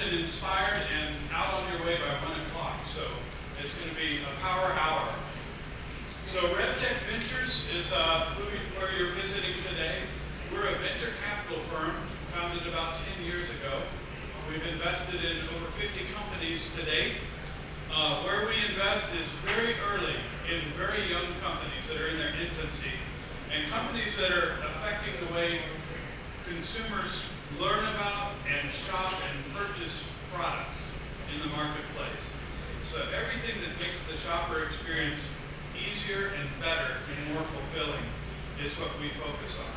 and inspired and out on your way by 1 o'clock. So it's going to be a power hour. So RevTech Ventures is where you're visiting today. We're a venture capital firm founded about 10 years ago. We've invested in over 50 companies to date. Where we invest is very early in very young companies that are in their infancy and companies that are affecting the way consumers learn about and shop and purchase products in the marketplace. So everything that makes the shopper experience easier and better and more fulfilling is what we focus on.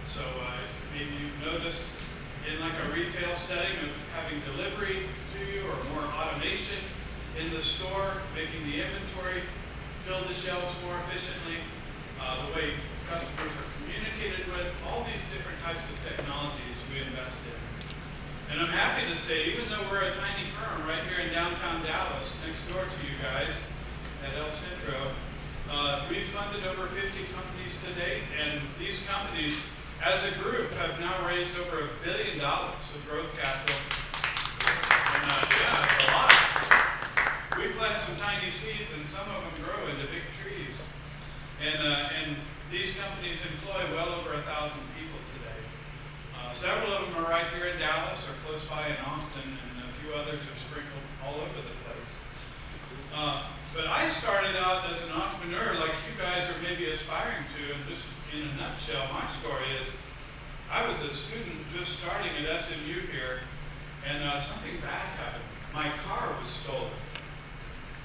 So if maybe you've noticed in like a retail setting of having delivery to you or more automation in the store, making the inventory, fill the shelves more efficiently, the way customers are communicated with, all these different types of technologies we invest in. And I'm happy to say, even though we're a tiny firm right here in downtown Dallas, next door to you guys at El Centro, we've funded over 50 companies to date, and these companies, as a group, have now raised over $1 billion of growth capital. And yeah, it's a lot. We plant some tiny seeds, and some of them grow into big trees. And these companies employ well over 1,000 people today. Several of them are right here in Dallas or close by in Austin, and a few others are sprinkled all over the place. But I started out as an entrepreneur like you guys are maybe aspiring to, and just in a nutshell, my story is I was a student just starting at SMU here, and something bad happened. My car was stolen.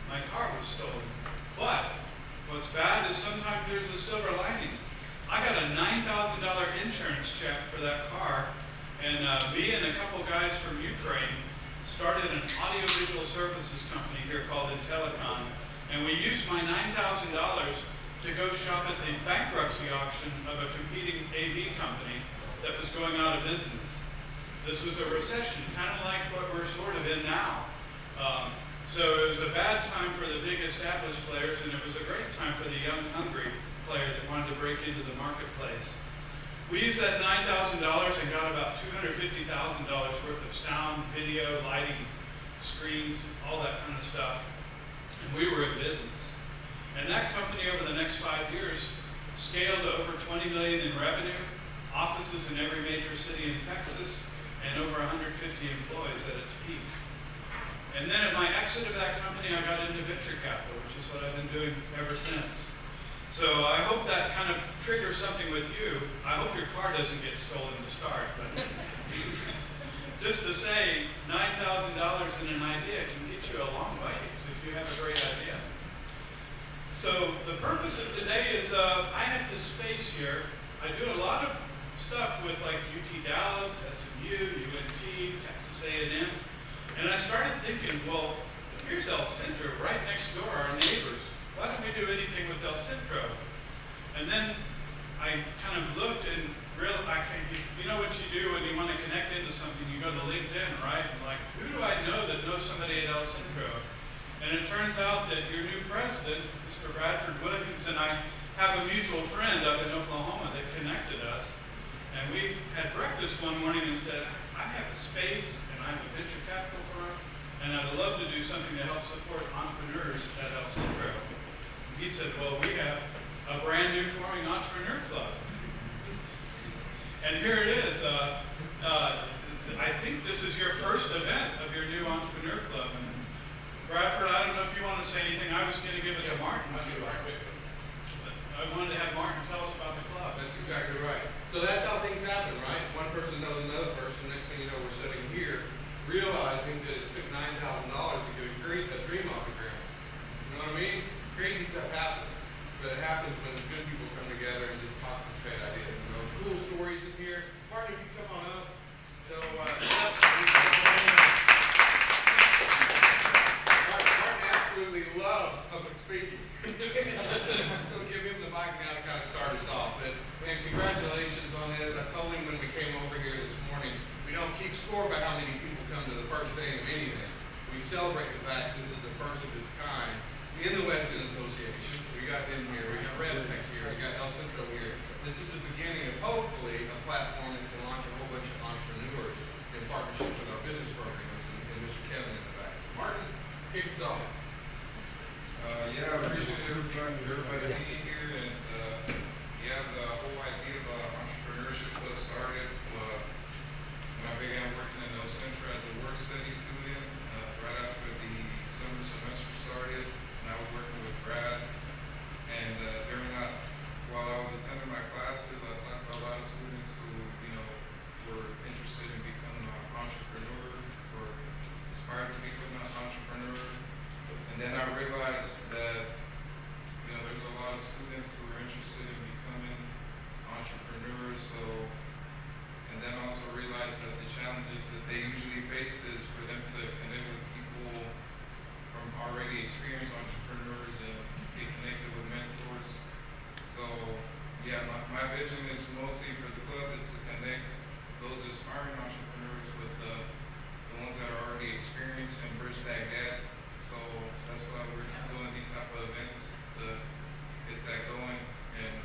My car was stolen. But what's bad is sometimes there's a silver lining. I got a $9,000 insurance check for that car, and me and a couple guys from Ukraine started an audiovisual services company here called Telecom, and we used my $9,000 to go shop at the bankruptcy auction of a competing AV company that was going out of business. This was a recession, kind of like what we're sort of in now. So it was a bad time for the big established players, and it was a great time for the young, hungry player that wanted to break into the marketplace. We used that $9,000 and got about $250,000 worth of sound, video, lighting, screens, all that kind of stuff. And we were in business. And that company over the next 5 years scaled to over $20 million in revenue, offices in every major city in Texas, and over 150 employees at its peak. And then at my exit of that company, I got into venture capital, which is what I've been doing ever since. So I hope that kind of triggers something with you. I hope your car doesn't get stolen to start. But just to say, $9,000 in an idea can get you a long ways if you have a great idea. So the purpose of today is I have this space here. I do a lot of stuff with like UT Dallas, SMU, UNT, Texas A&M. And I started thinking, well, here's El Centro right next door, our neighbors. Why don't we do anything with El Centro? And then I kind of looked and you know what you do when you want to connect into something, you go to LinkedIn, right? And like, who do I know that knows somebody at El Centro? And it turns out that your new president, Mr. Bradford Williams, and I have a mutual friend up in Oklahoma that connected us. And we had breakfast one morning and said, I have a space and I'm a venture capital firm and I'd love to do something to help support entrepreneurs at El Centro. He said, well, we have a brand new forming entrepreneur club. And here it is. I think this is your first event of your new entrepreneur club. And Bradford, I don't know if you want to say anything. I was going to give it to Martin. I wanted to have Martin tell us about the club. That's exactly right. So that's how things happen, right? One person knows another person. Next thing you know, we're sitting here realizing that it took $9,000 to get a dream off the ground. You know what I mean? Crazy stuff happens. But it happens when good people come together and just talk and trade ideas. So cool stories in here. Martin, if you come on up. So Martin absolutely loves public speaking. So we'll give him the mic now to kind of start us off. But man, congratulations on this. I told him when we came over here this morning, we don't keep score by how many people come to the first day of anything. We celebrate the fact this is the first of its kind in the West End Association. We got them here, we got RevTech here, we got El Centro here. This is the beginning of hopefully a platform that can launch a whole bunch of entrepreneurs in partnership with our business programs. And realized that, there's a lot of students who are interested in becoming entrepreneurs, and then also realized that the challenges that they usually face is for them to connect with people from already experienced entrepreneurs and get connected with mentors. So yeah, my vision is mostly for the club is to connect those aspiring entrepreneurs with the ones that are already experienced and bridge that gap. So that's why we're doing these type of events to get that going. And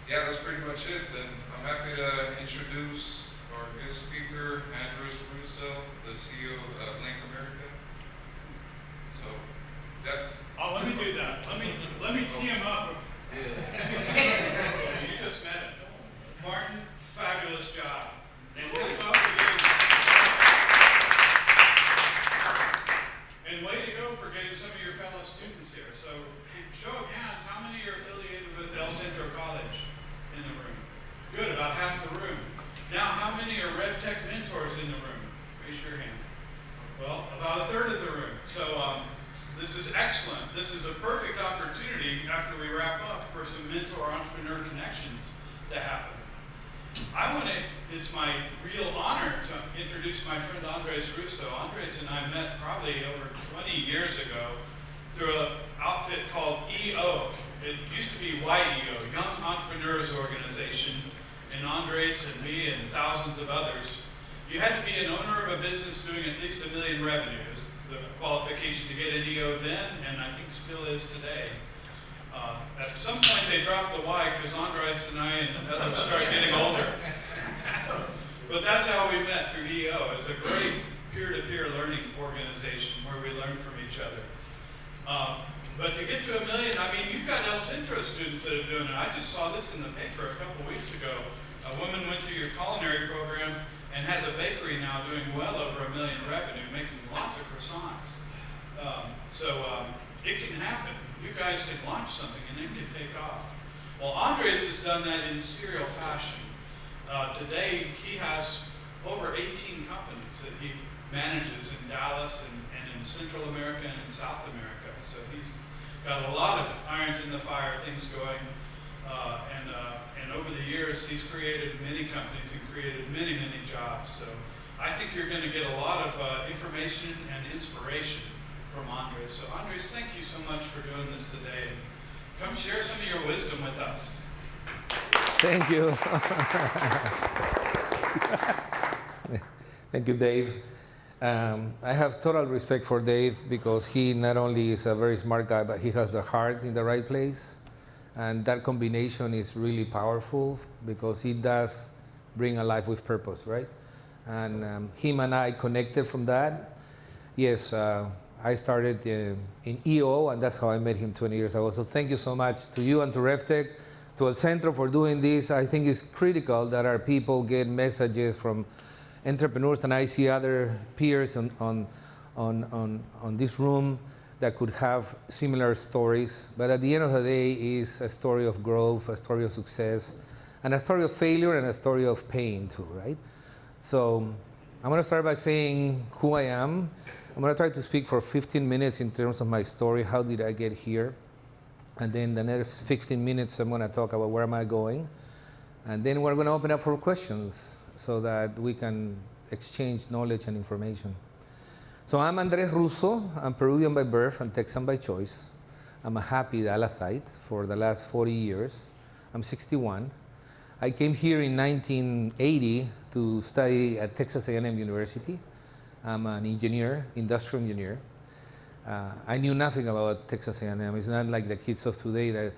yeah, that's pretty much it. And I'm happy to introduce our guest speaker, Andres Ruzo, the CEO of LinkAmerica. So, yeah. Oh, let me do that. Let me tee him up. You just met him. Martin, fabulous job. And hats off to you. And way to go for getting some of your fellow students here. So, show of hands, how many are affiliated with Centro College in the room? Good, about half the room. Now, how many are RevTech mentors in the room? Raise your hand. Well, about a third of the room. So, this is excellent. This is a perfect opportunity after we wrap up for some mentor entrepreneur connections to happen. It's my real honor to introduce my friend Andres Ruzo. Andres and I met probably over 20 years ago through an outfit called EO. It used to be YEO, Young Entrepreneurs Organization, and Andres and me and thousands of others. You had to be an owner of a business doing at least $1 million revenues, the qualification to get an EO then, and I think still is today. At some point they dropped the Y because Andres and I and others started getting older. But that's how we met, through EO. It's a great peer-to-peer learning organization where we learn from each other. But to get to $1 million, I mean, you've got Centro students that are doing it. I just saw this in the paper a couple weeks ago. A woman went through your culinary program and has a bakery now doing well over $1 million revenue, making lots of croissants. It can happen. You guys can launch something and it can take off. Well, Andres has done that in serial fashion. Today, he has over 18 companies that he manages in Dallas and in Central America and in South America. So he's got a lot of irons in the fire, things going. And over the years, he's created many companies and created many, many jobs. So I think you're going to get a lot of information and inspiration from Andres. So Andres, thank you so much for doing this today. And come share some of your wisdom with us. Thank you. Thank you, Dave. I have total respect for Dave because he not only is a very smart guy, but he has the heart in the right place. And that combination is really powerful because he does bring a life with purpose, right? And him and I connected from that. Yes, I started in EO, and that's how I met him 20 years ago. So thank you so much to you and to RevTech, to El Centro for doing this. I think it's critical that our people get messages from entrepreneurs, and I see other peers on this room that could have similar stories. But at the end of the day, it's a story of growth, a story of success, and a story of failure, and a story of pain too, right? So I'm going to start by saying who I am. I'm going to try to speak for 15 minutes in terms of my story, how did I get here? And then the next 15 minutes, I'm going to talk about where am I going? And then we're going to open up for questions so that we can exchange knowledge and information. So I'm Andres Ruzo. I'm Peruvian by birth and Texan by choice. I'm a happy Dallasite for the last 40 years. I'm 61. I came here in 1980 to study at Texas A&M University. I'm an engineer, industrial engineer. I knew nothing about Texas A&M. It's not like the kids of today that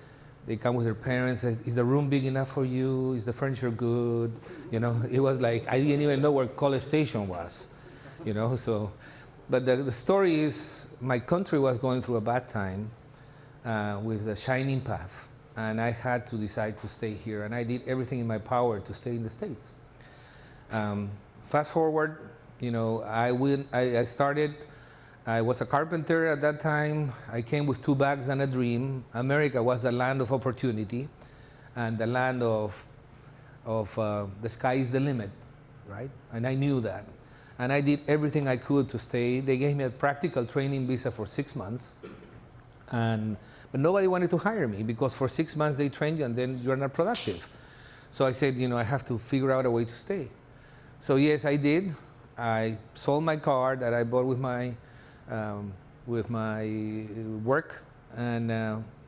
they come with their parents. Is the room big enough for you? Is the furniture good? You know, it was like, I didn't even know where College Station was, you know, so. But the story is, my country was going through a bad time with the shining path, and I had to decide to stay here, and I did everything in my power to stay in the States. Fast forward, you know, I started, I was a carpenter at that time. I came with 2 bags and a dream. America was the land of opportunity and the land of the sky is the limit, right? And I knew that. And I did everything I could to stay. They gave me a practical training visa for 6 months. But nobody wanted to hire me because for 6 months they trained you and then you're not productive. So I said, I have to figure out a way to stay. So yes, I did. I sold my car that I bought with my work, and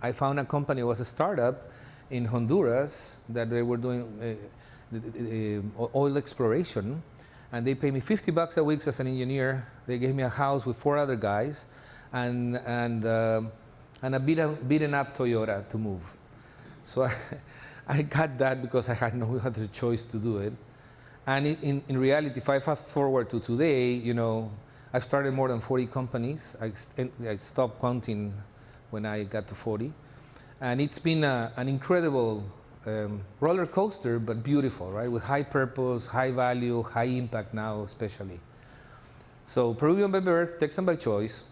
I found a company. It was a startup in Honduras that they were doing oil exploration, and they paid me $50 a week as an engineer. They gave me a house with 4 other guys, and a beaten up Toyota to move. So I got that because I had no other choice to do it. And in reality, if I fast forward to today, I've started more than 40 companies. I stopped counting when I got to 40. And it's been an incredible roller coaster, but beautiful, right? With high purpose, high value, high impact now especially. So Peruvian by birth, Texan by choice.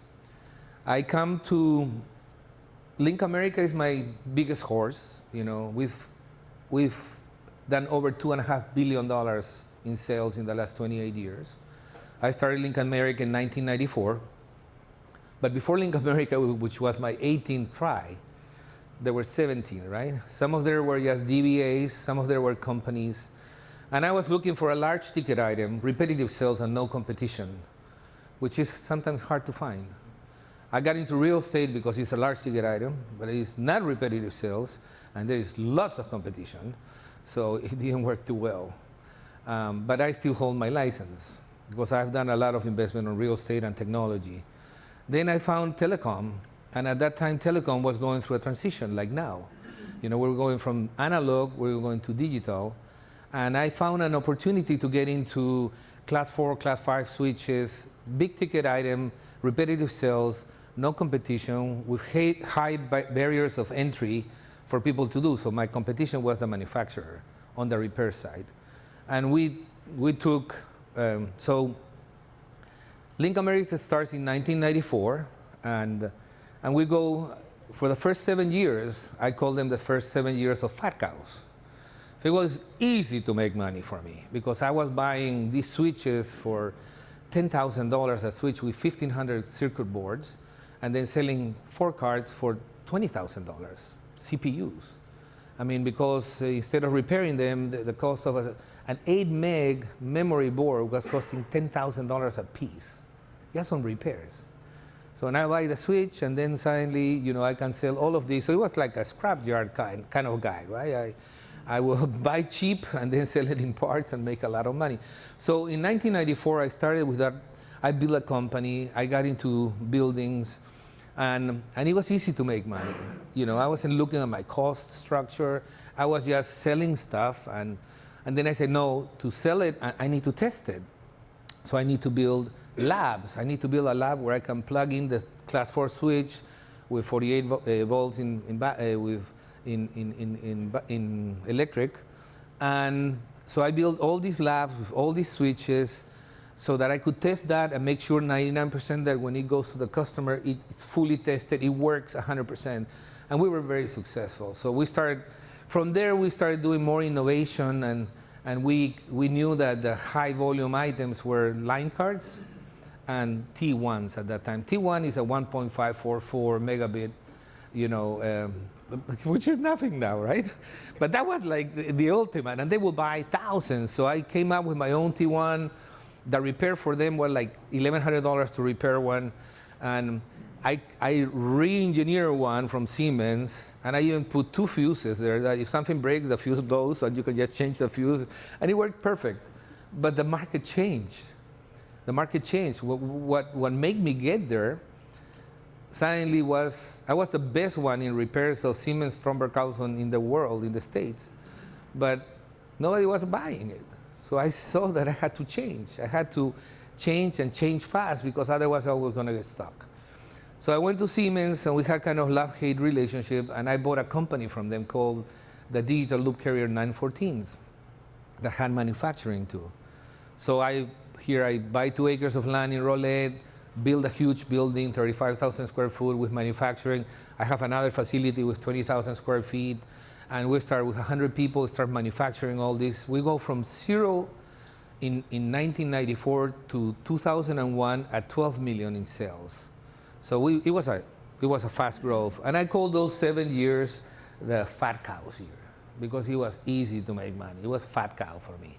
I come to LinkAmerica is my biggest horse. We've done over $2.5 billion in sales in the last 28 years. I started LinkAmerica in 1994. But before LinkAmerica, which was my 18th try, there were 17, right? Some of them were just DBAs, some of them were companies. And I was looking for a large ticket item, repetitive sales and no competition, which is sometimes hard to find. I got into real estate because it's a large ticket item, but it's not repetitive sales, and there is lots of competition, so it didn't work too well. But I still hold my license because I've done a lot of investment on real estate and technology. Then I found telecom. And at that time, telecom was going through a transition, like now. We were going from analog, we were going to digital. And I found an opportunity to get into class 4, class 5 switches, big ticket item, repetitive sales, no competition, with high barriers of entry for people to do. So my competition was the manufacturer on the repair side. And we took, so LinkAmerica starts in 1994, and we go, for the first 7 years, I call them the first 7 years of fat cows. It was easy to make money for me because I was buying these switches for $10,000 a switch with 1,500 circuit boards, and then selling 4 cards for $20,000, CPUs. I mean, because instead of repairing them, the cost of an 8 meg memory board was costing $10,000 a piece, just on repairs. So now I buy the switch, and then suddenly, I can sell all of these. So it was like a scrapyard kind of guy, right? I will buy cheap and then sell it in parts and make a lot of money. So in 1994, I started with that. I built a company. I got into buildings, and it was easy to make money. I wasn't looking at my cost structure. I was just selling stuff, and then I said, no, to sell it, I need to test it. So I need to build labs. I need to build a lab where I can plug in the class 4 switch with 48 volts in electric. And so I built all these labs with all these switches so that I could test that and make sure 99% that when it goes to the customer, it's fully tested, it works 100%. And we were very successful. So from there we started doing more innovation, and we knew that the high volume items were line cards and T1s at that time. T1 is a 1.544 megabit, which is nothing now, right? But that was like the ultimate, and they would buy thousands. So I came up with my own T1. The repair for them was like $1,100 to repair one, and I re-engineered one from Siemens, and I even put 2 fuses there, that if something breaks, the fuse blows, and you can just change the fuse, and it worked perfect. But the market changed. The market changed. What made me get there suddenly was, I was the best one in repairs of Siemens Stromberg Carlson in the world, in the States, but nobody was buying it. So I saw that I had to change. I had to change and change fast, because otherwise I was going to get stuck. So I went to Siemens, and we had kind of love-hate relationship, and I bought a company from them called the Digital Loop Carrier 914s that had manufacturing too. So I buy 2 acres of land in Rolette, build a huge building, 35,000 square feet with manufacturing. I have another facility with 20,000 square feet, and we start with 100 people, start manufacturing all this. We go from 0 in 1994 to 2001 at 12 million in sales. So it was a fast growth. And I call those 7 years the fat cows year because it was easy to make money. It was fat cow for me.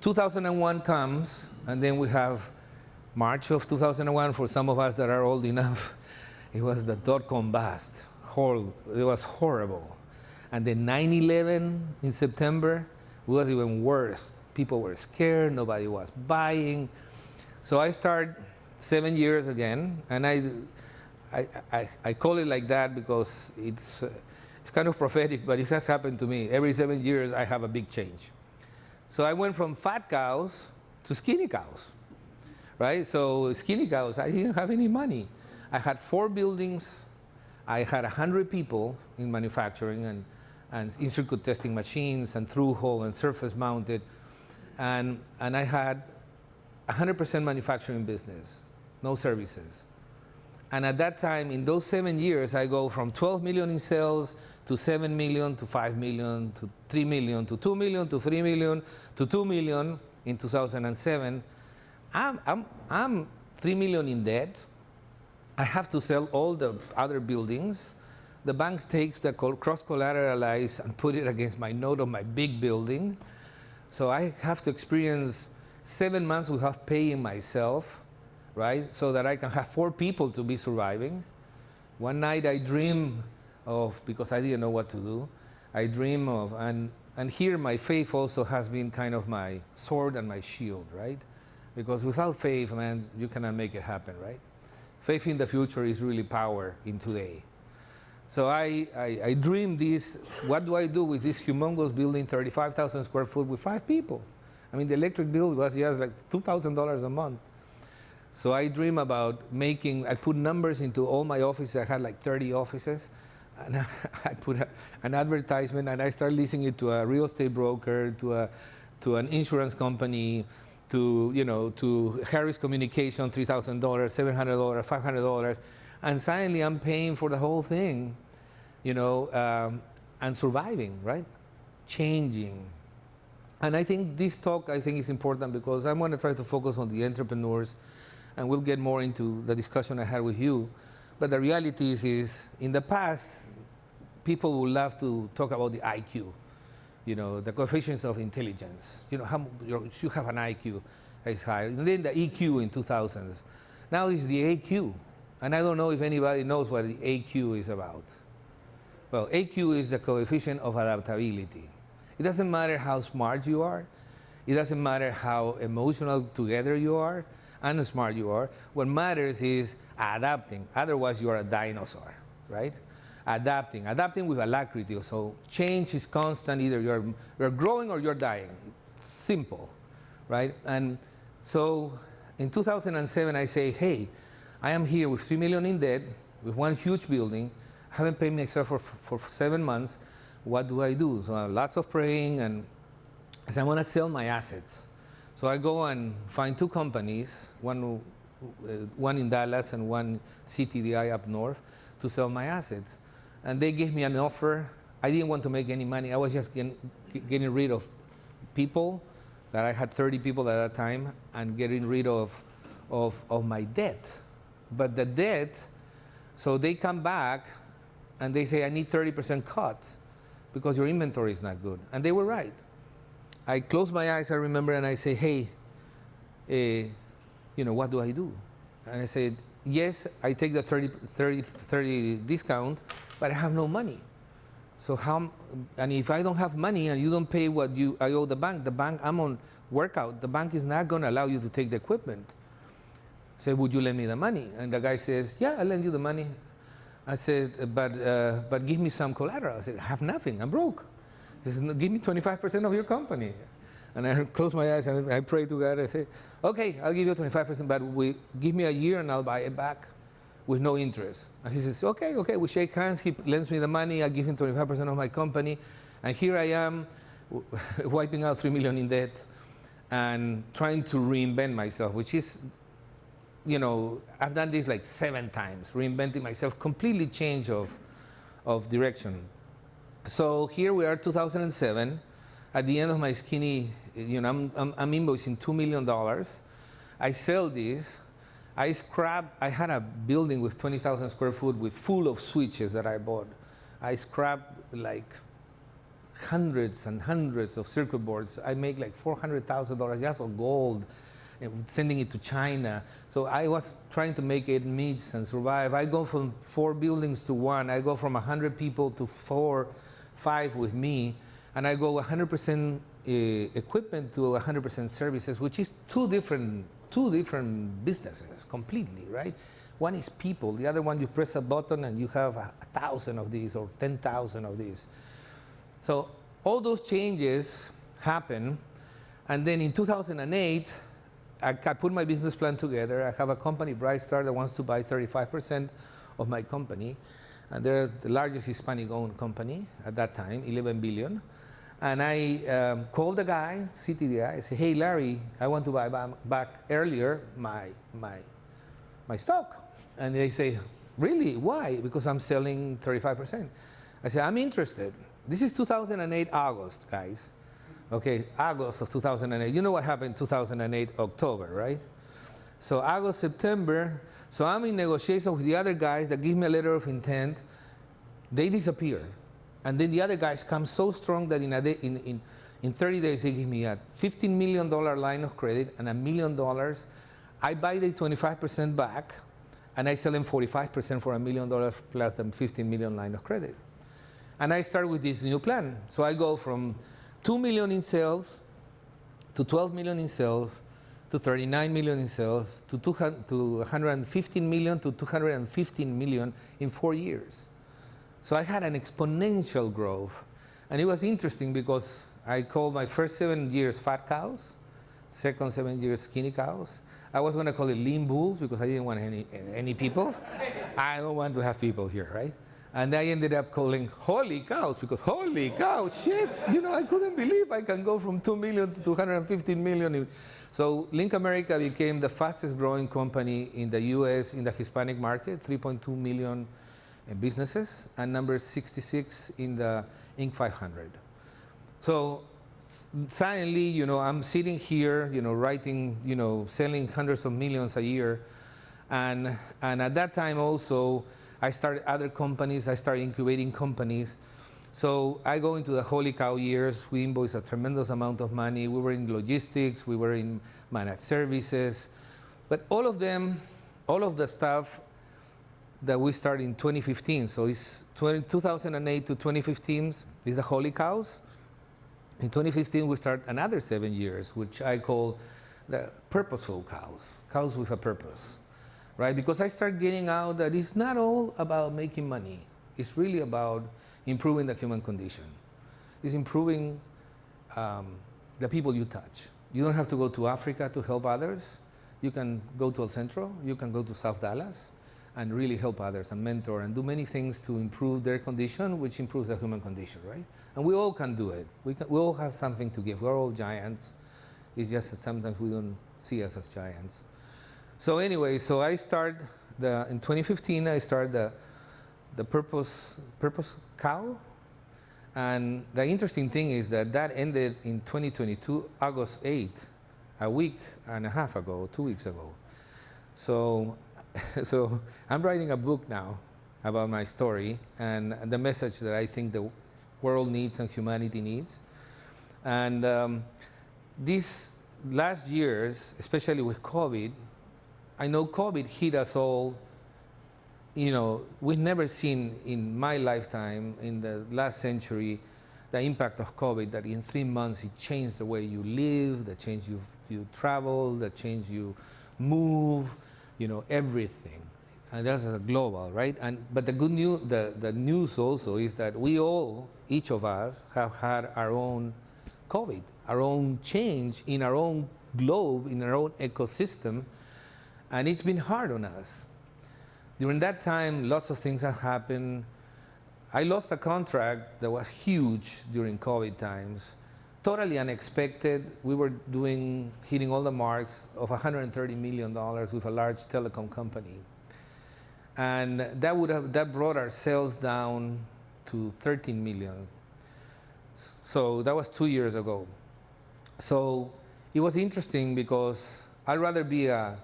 2001 comes, and then we have March of 2001 for some of us that are old enough. It was the dot-com bust. It was horrible. And then 9/11 in September was even worse. People were scared, nobody was buying. So I start 7 years again, and I call it like that because it's kind of prophetic, but it has happened to me. Every 7 years I have a big change. So I went from fat cows to skinny cows, right? So skinny cows, I didn't have any money. I had 4 buildings. I had 100 people in manufacturing and in-circuit testing machines and through-hole and surface mounted. And I had 100% manufacturing business, no services. And at that time, in those 7 years, I go from 12 million in sales to 7 million to 5 million to 3 million to 2 million to 3 million to 2 million in 2007. I'm 3 million in debt. I have to sell all the other buildings. The bank takes the cross-collateralized and put it against my note of my big building. So I have to experience 7 months without paying myself, right? So that I can have 4 people to be surviving. One night I dream of, because I didn't know what to do, I dream of, and here my faith also has been kind of my sword and my shield, right? Because without faith, man, you cannot make it happen, right? Faith in the future is really power in today. So I dream this, what do I do with this humongous building, 35,000 square foot with 5 people? I mean, the electric bill was just like $2,000 a month. So I dream about I put numbers into all my offices. I had like 30 offices. And I put an advertisement, and I start leasing it to a real estate broker, to an insurance company, to Harris Communication, $3,000, $700, $500. And suddenly I'm paying for the whole thing, and surviving, right? Changing. And I think this talk, is important because I want to try to focus on the entrepreneurs, and we'll get more into the discussion I had with you. But the reality is in the past, people would love to talk about the IQ, the coefficients of intelligence. You have an IQ that is high. And then the EQ in 2000s. Now it's the AQ. And I don't know if anybody knows what the AQ is about. Well, AQ is the coefficient of adaptability. It doesn't matter how smart you are. It doesn't matter how emotional together you are and smart you are. What matters is adapting. Otherwise, you are a dinosaur, right? Adapting with alacrity. So change is constant. Either you're growing or you're dying. It's simple, right? And so in 2007, I say, hey, I am here with 3 million in debt, with one huge building. I haven't paid myself for 7 months. What do I do? So lots of praying, and I said, I want to sell my assets. So I go and find 2 companies, one in Dallas and one CTDI up north, to sell my assets. And they gave me an offer. I didn't want to make any money. I was just getting rid of people, that I had 30 people at that time, and getting rid of my debt. But the debt, so they come back and they say, I need 30% cut because your inventory is not good. And they were right. I close my eyes, I remember, and I say, hey, what do I do? And I said, yes, I take the 30 discount, but I have no money. So and if I don't have money and you don't pay what I owe the bank, I'm on workout, the bank is not going to allow you to take the equipment. I said, would you lend me the money? And the guy says, yeah, I'll lend you the money. I said, but give me some collateral. I said, I have nothing, I'm broke. He says, no, give me 25% of your company. And I close my eyes and I pray to God. I say, okay, I'll give you 25%, but give me a year and I'll buy it back with no interest. And he says, okay, we shake hands. He lends me the money. I give him 25% of my company. And here I am wiping out 3 million in debt and trying to reinvent myself, which is, I've done this like 7 times, reinventing myself, completely change of direction. So here we are, 2007, at the end of my skinny I'm invoicing $2 million. I sell this. I had a building with 20,000 square foot full of switches that I bought. I scrapped like hundreds and hundreds of circuit boards. I make like $400,000 just on gold, and sending it to China. So I was trying to make it meet and survive. I go from 4 buildings to 1. I go from 100 people to 5 with me. And I go 100% equipment to 100% services, which is two different businesses completely, right? One is people. The other one, you press a button and you have 1,000 of these or 10,000 of these. So all those changes happen. And then in 2008, I put my business plan together. I have a company, Brightstar, that wants to buy 35% of my company. And they're the largest Hispanic-owned company at that time, 11 billion. And I called the guy, CTDI, I said, hey, Larry, I want to buy back earlier my stock. And they say, really, why? Because I'm selling 35%. I said, I'm interested. This is 2008 August, guys. Okay, August of 2008. You know what happened in 2008 October, right? So August, September. So I'm in negotiation with the other guys that give me a letter of intent. They disappear. And then the other guys come so strong that in 30 days they give me a $15 million line of credit and $1 million. I buy the 25% back, and I sell them 45% for $1 million plus the 15 million line of credit. And I start with this new plan. So I go from 2 million in sales to 12 million in sales to 39 million in sales to 115 million to 215 million in 4 years. So I had an exponential growth. And it was interesting because I called my first 7 years fat cows, second 7 years skinny cows. I was going to call it lean bulls because I didn't want any people. I don't want to have people here, right? And I ended up calling holy cows because holy cow, shit, I couldn't believe I can go from 2 million to 215 million. So LinkAmerica became the fastest growing company in the US in the Hispanic market, 3.2 million businesses, and number 66 in the Inc. 500. So suddenly, I'm sitting here, writing, selling hundreds of millions a year. And at that time also, I started other companies, I started incubating companies. So I go into the holy cow years. We invoice a tremendous amount of money. We were in logistics, we were in managed services. But all of the stuff that we started in 2015. So it's 2008 to 2015 is the holy cows. In 2015, we start another 7 years, which I call the purposeful cows, cows with a purpose, right? Because I start getting out that it's not all about making money. It's really about improving the human condition. It's improving the people you touch. You don't have to go to Africa to help others. You can go to El Centro, you can go to South Dallas, and really help others and mentor and do many things to improve their condition, which improves the human condition, right? And we all can do it. We all have something to give. We're all giants. It's just that sometimes we don't see us as giants. So anyway, so I start in 2015, I started the purpose cow. And the interesting thing is that ended in 2022, August 8th, a week and a half ago, 2 weeks ago. So I'm writing a book now about my story and the message that I think the world needs and humanity needs. And these last years, especially with COVID, I know COVID hit us all. We've never seen in my lifetime, in the last century, the impact of COVID, that in 3 months it changed the way you live, the change you travel, the change you move, everything. And that's global, right? But the good news, the news also is that we all, each of us, have had our own COVID, our own change in our own globe, in our own ecosystem, and it's been hard on us. During that time, lots of things have happened. I lost a contract that was huge during COVID times, totally unexpected. We were hitting all the marks of $130 million with a large telecom company. And that brought our sales down to 13 million. So that was 2 years ago. So it was interesting because I'd rather be a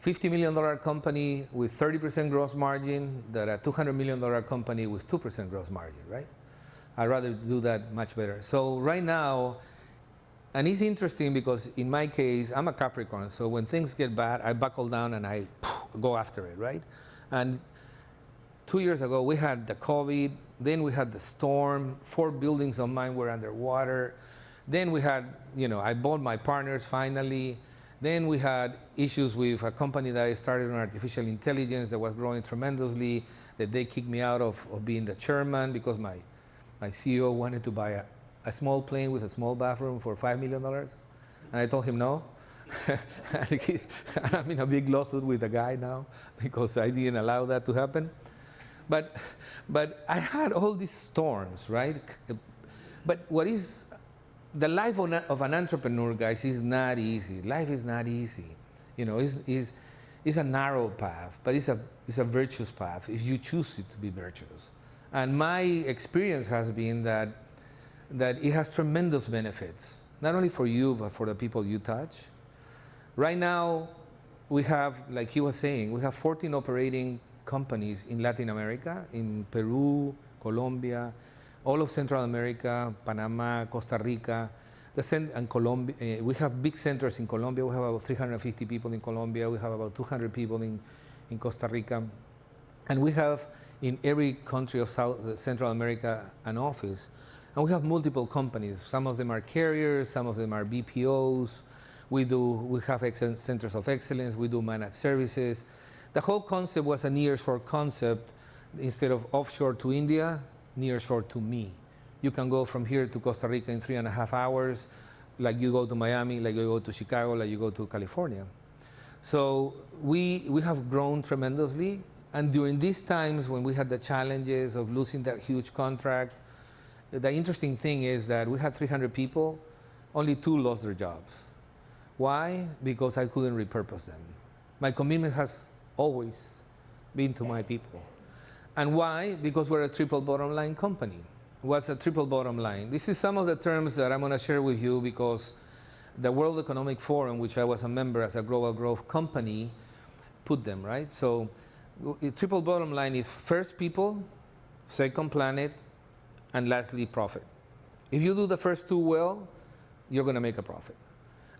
$50 million company with 30% gross margin than a $200 million company with 2% gross margin, right? I'd rather do that much better. So right now, and it's interesting because in my case, I'm a Capricorn, so when things get bad, I buckle down and I go after it, right? And 2 years ago, we had the COVID, then we had the storm, 4 buildings of mine were underwater. Then we had, I bought my partners finally. Then we had issues with a company that I started on artificial intelligence that was growing tremendously, that they kicked me out of being the chairman because my CEO wanted to buy a small plane with a small bathroom for $5 million. And I told him no. And I'm in a big lawsuit with the guy now because I didn't allow that to happen. But I had all these storms, right? But what is the life of an entrepreneur, guys, is not easy. Life is not easy. It's a narrow path, but it's a virtuous path if you choose it to be virtuous. And my experience has been that it has tremendous benefits, not only for you, but for the people you touch. Right now, we have, like he was saying, we have 14 operating companies in Latin America, in Peru, Colombia, all of Central America, Panama, Costa Rica, and Colombia. We have big centers in Colombia. We have about 350 people in Colombia. We have about 200 people in Costa Rica. And we have in every country of Central America an office. And we have multiple companies. Some of them are carriers, some of them are BPOs. We have centers of excellence. We do managed services. The whole concept was a nearshore concept. Instead of offshore to India, nearshore to me. You can go from here to Costa Rica in 3.5 hours, like you go to Miami, like you go to Chicago, like you go to California. So we have grown tremendously. And during these times when we had the challenges of losing that huge contract, the interesting thing is that we had 300 people, only 2 lost their jobs. Why? Because I couldn't repurpose them. My commitment has always been to my people. And why? Because we're a triple bottom line company. What's a triple bottom line? This is some of the terms that I'm going to share with you because the World Economic Forum, which I was a member as a global growth company, put them, right? So triple bottom line is first people, second planet, and lastly profit. If you do the first 2 well, you're going to make a profit.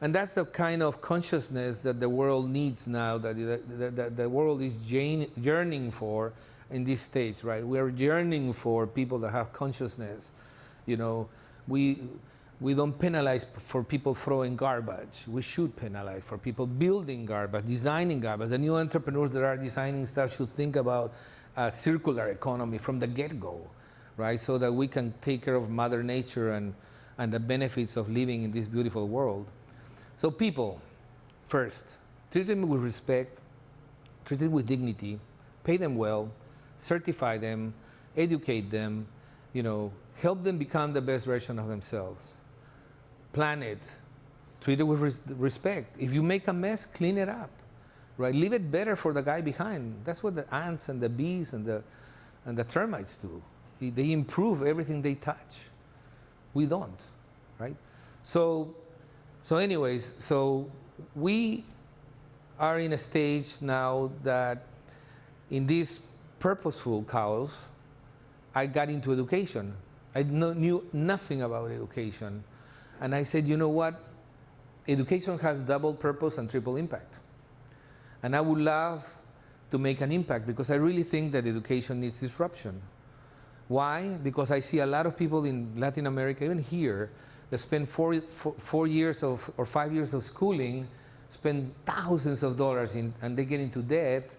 And that's the kind of consciousness that the world needs now, that the world is yearning for in this stage, right? We are yearning for people that have consciousness. We don't penalize for people throwing garbage. We should penalize for people building garbage, designing garbage. The new entrepreneurs that are designing stuff should think about a circular economy from the get-go, right? So that we can take care of Mother Nature and the benefits of living in this beautiful world. So people, first, treat them with respect, treat them with dignity, pay them well, certify them, educate them, help them become the best version of themselves. Plan it, treat it with respect. If you make a mess, clean it up, right? Leave it better for the guy behind. That's what the ants and the bees and the termites do. They improve everything they touch. We don't, right? So anyways, we are in a stage now that in this purposeful cause, I got into education. I knew nothing about education. And I said, you know what? Education has double purpose and triple impact. And I would love to make an impact because I really think that education needs disruption. Why? Because I see a lot of people in Latin America, even here, that spend 4 years or 5 years of schooling, spend thousands of dollars and they get into debt,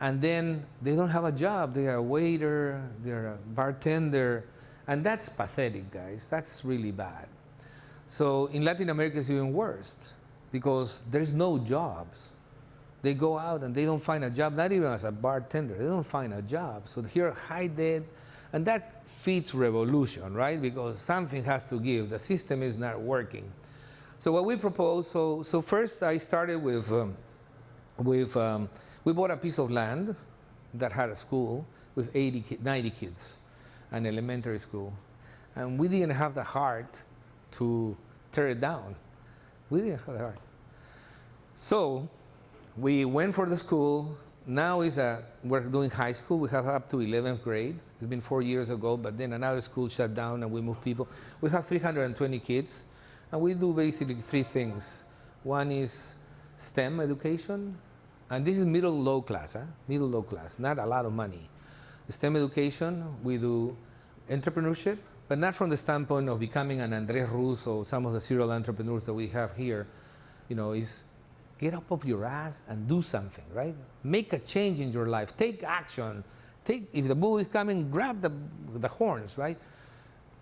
and then they don't have a job. They are a waiter, they're a bartender, and that's pathetic, guys. That's really bad. So in Latin America, it's even worse because there's no jobs. They go out and they don't find a job, not even as a bartender. They don't find a job. So here, high debt, and that feeds revolution, right? Because something has to give. The system is not working. So what we propose, so first I started with we bought a piece of land that had a school with 90 kids, an elementary school. And we didn't have the heart to tear it down. We didn't have the heart. So we went for the school. Now we're doing high school. We have up to 11th grade. It's been 4 years ago, but then another school shut down and we moved people. We have 320 kids, and we do basically 3 things. One is STEM education, and this is middle-low class, middle-low class, not a lot of money. STEM education, we do entrepreneurship, but not from the standpoint of becoming an Andres Ruzo, some of the serial entrepreneurs that we have here, is get up off your ass and do something, right? Make a change in your life. Take action. If the bull is coming, grab the horns, right?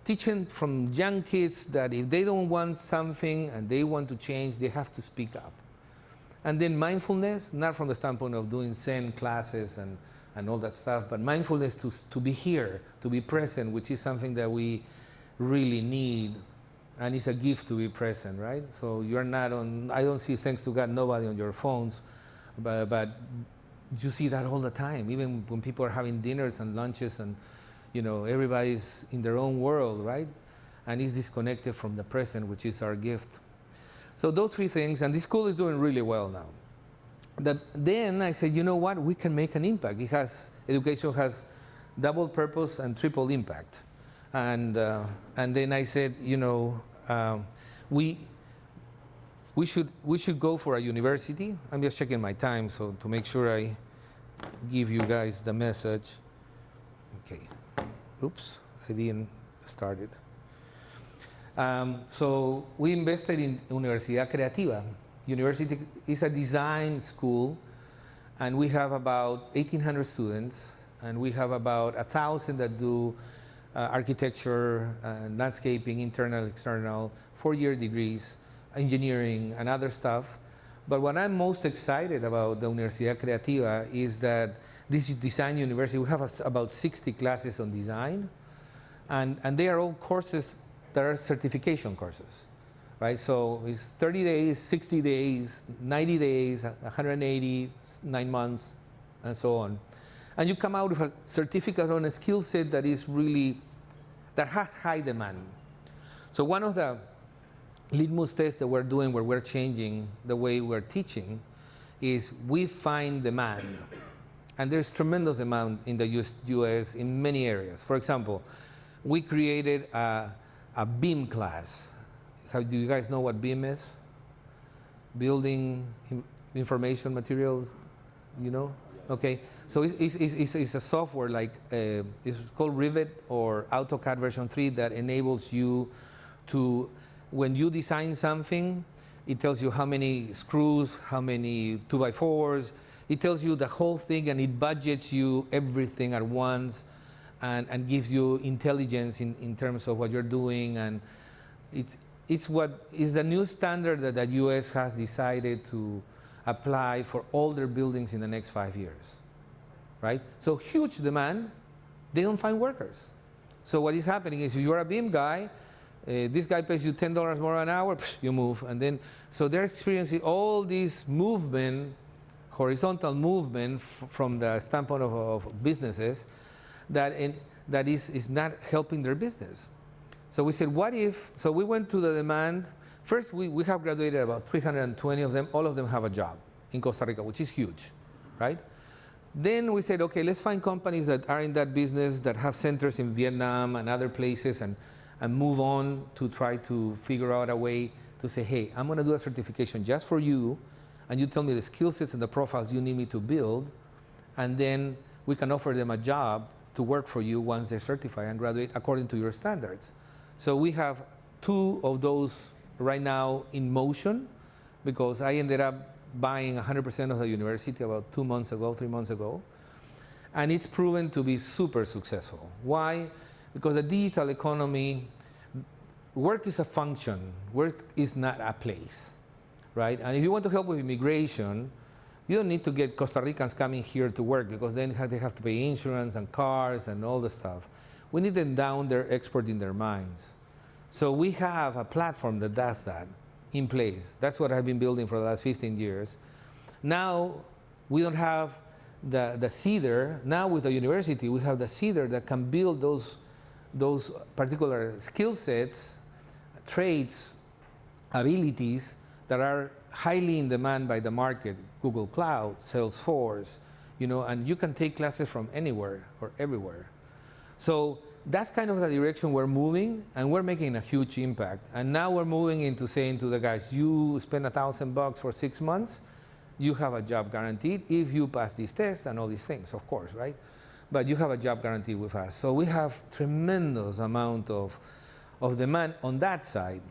Teaching from young kids that if they don't want something and they want to change, they have to speak up. And then mindfulness, not from the standpoint of doing Zen classes and all that stuff, but mindfulness to be here, to be present, which is something that we really need. And it's a gift to be present, right? So you're not on, I don't see, thanks to God, nobody on your phones, but you see that all the time, even when people are having dinners and lunches and, everybody's in their own world, right? And it's disconnected from the present, which is our gift. So those 3 things, and this school is doing really well now. Then I said, you know what, we can make an impact. Education has double purpose and triple impact. And then I said, we should go for a university. I'm just checking my time, so to make sure I give you guys the message. Okay. Oops, I didn't start it. So we invested in Universidad Creativa. University is a design school, and we have about 1,800 students, and we have about 1,000 that do architecture, landscaping, internal, external, 4-year degrees, engineering, and other stuff. But what I'm most excited about the Universidad Creativa is that this design university, we have about 60 classes on design, and they are all courses that are certification courses, right? So it's 30 days, 60 days, 90 days, 180, 9 months, and so on. And you come out with a certificate on a skill set that has high demand. So one of the litmus tests that we're doing where we're changing the way we're teaching is we find demand. And there's tremendous demand in the US in many areas. For example, we created a BIM class. Do you guys know what BIM is? Building Information Materials, Okay, so it's a software like, it's called Revit or AutoCAD version 3 that enables you to, when you design something, it tells you how many screws, how many 2x4s, it tells you the whole thing, and it budgets you everything at once and gives you intelligence in terms of what you're doing. And it's what is the new standard that the US has decided to apply for all their buildings in the next 5 years, right? So huge demand, they don't find workers. So what is happening is if you're a BIM guy, this guy pays you $10 more an hour, you move. And then, so they're experiencing all this movement, horizontal movement from the standpoint of businesses that is not helping their business. So we said, what if, so we went to the demand. First, we have graduated about 320 of them. All of them have a job in Costa Rica, which is huge, right? Then we said, okay, let's find companies that are in that business, that have centers in Vietnam and other places, and move on to try to figure out a way to say, hey, I'm going to do a certification just for you, and you tell me the skill sets and the profiles you need me to build, and then we can offer them a job to work for you once they're certified and graduate according to your standards. So we have 2 of those right now in motion, because I ended up buying 100% of the university about 3 months ago, and it's proven to be super successful. Why? Because the digital economy, work is a function, work is not a place, right? And if you want to help with immigration, you don't need to get Costa Ricans coming here to work, because then they have to pay insurance and cars and all the stuff. We need them down there exporting their minds. So we have a platform that does that in place. That's what I've been building for the last 15 years. Now we don't have the seeder. Now with the university, we have the seeder that can build those particular skill sets, traits, abilities that are highly in demand by the market, Google Cloud, Salesforce, and you can take classes from anywhere or everywhere. So that's kind of the direction we're moving, and we're making a huge impact. And now we're moving into saying to the guys, you spend $1,000 for 6 months, you have a job guaranteed if you pass these tests and all these things, of course, right? But you have a job guaranteed with us. So we have tremendous amount of demand on that side.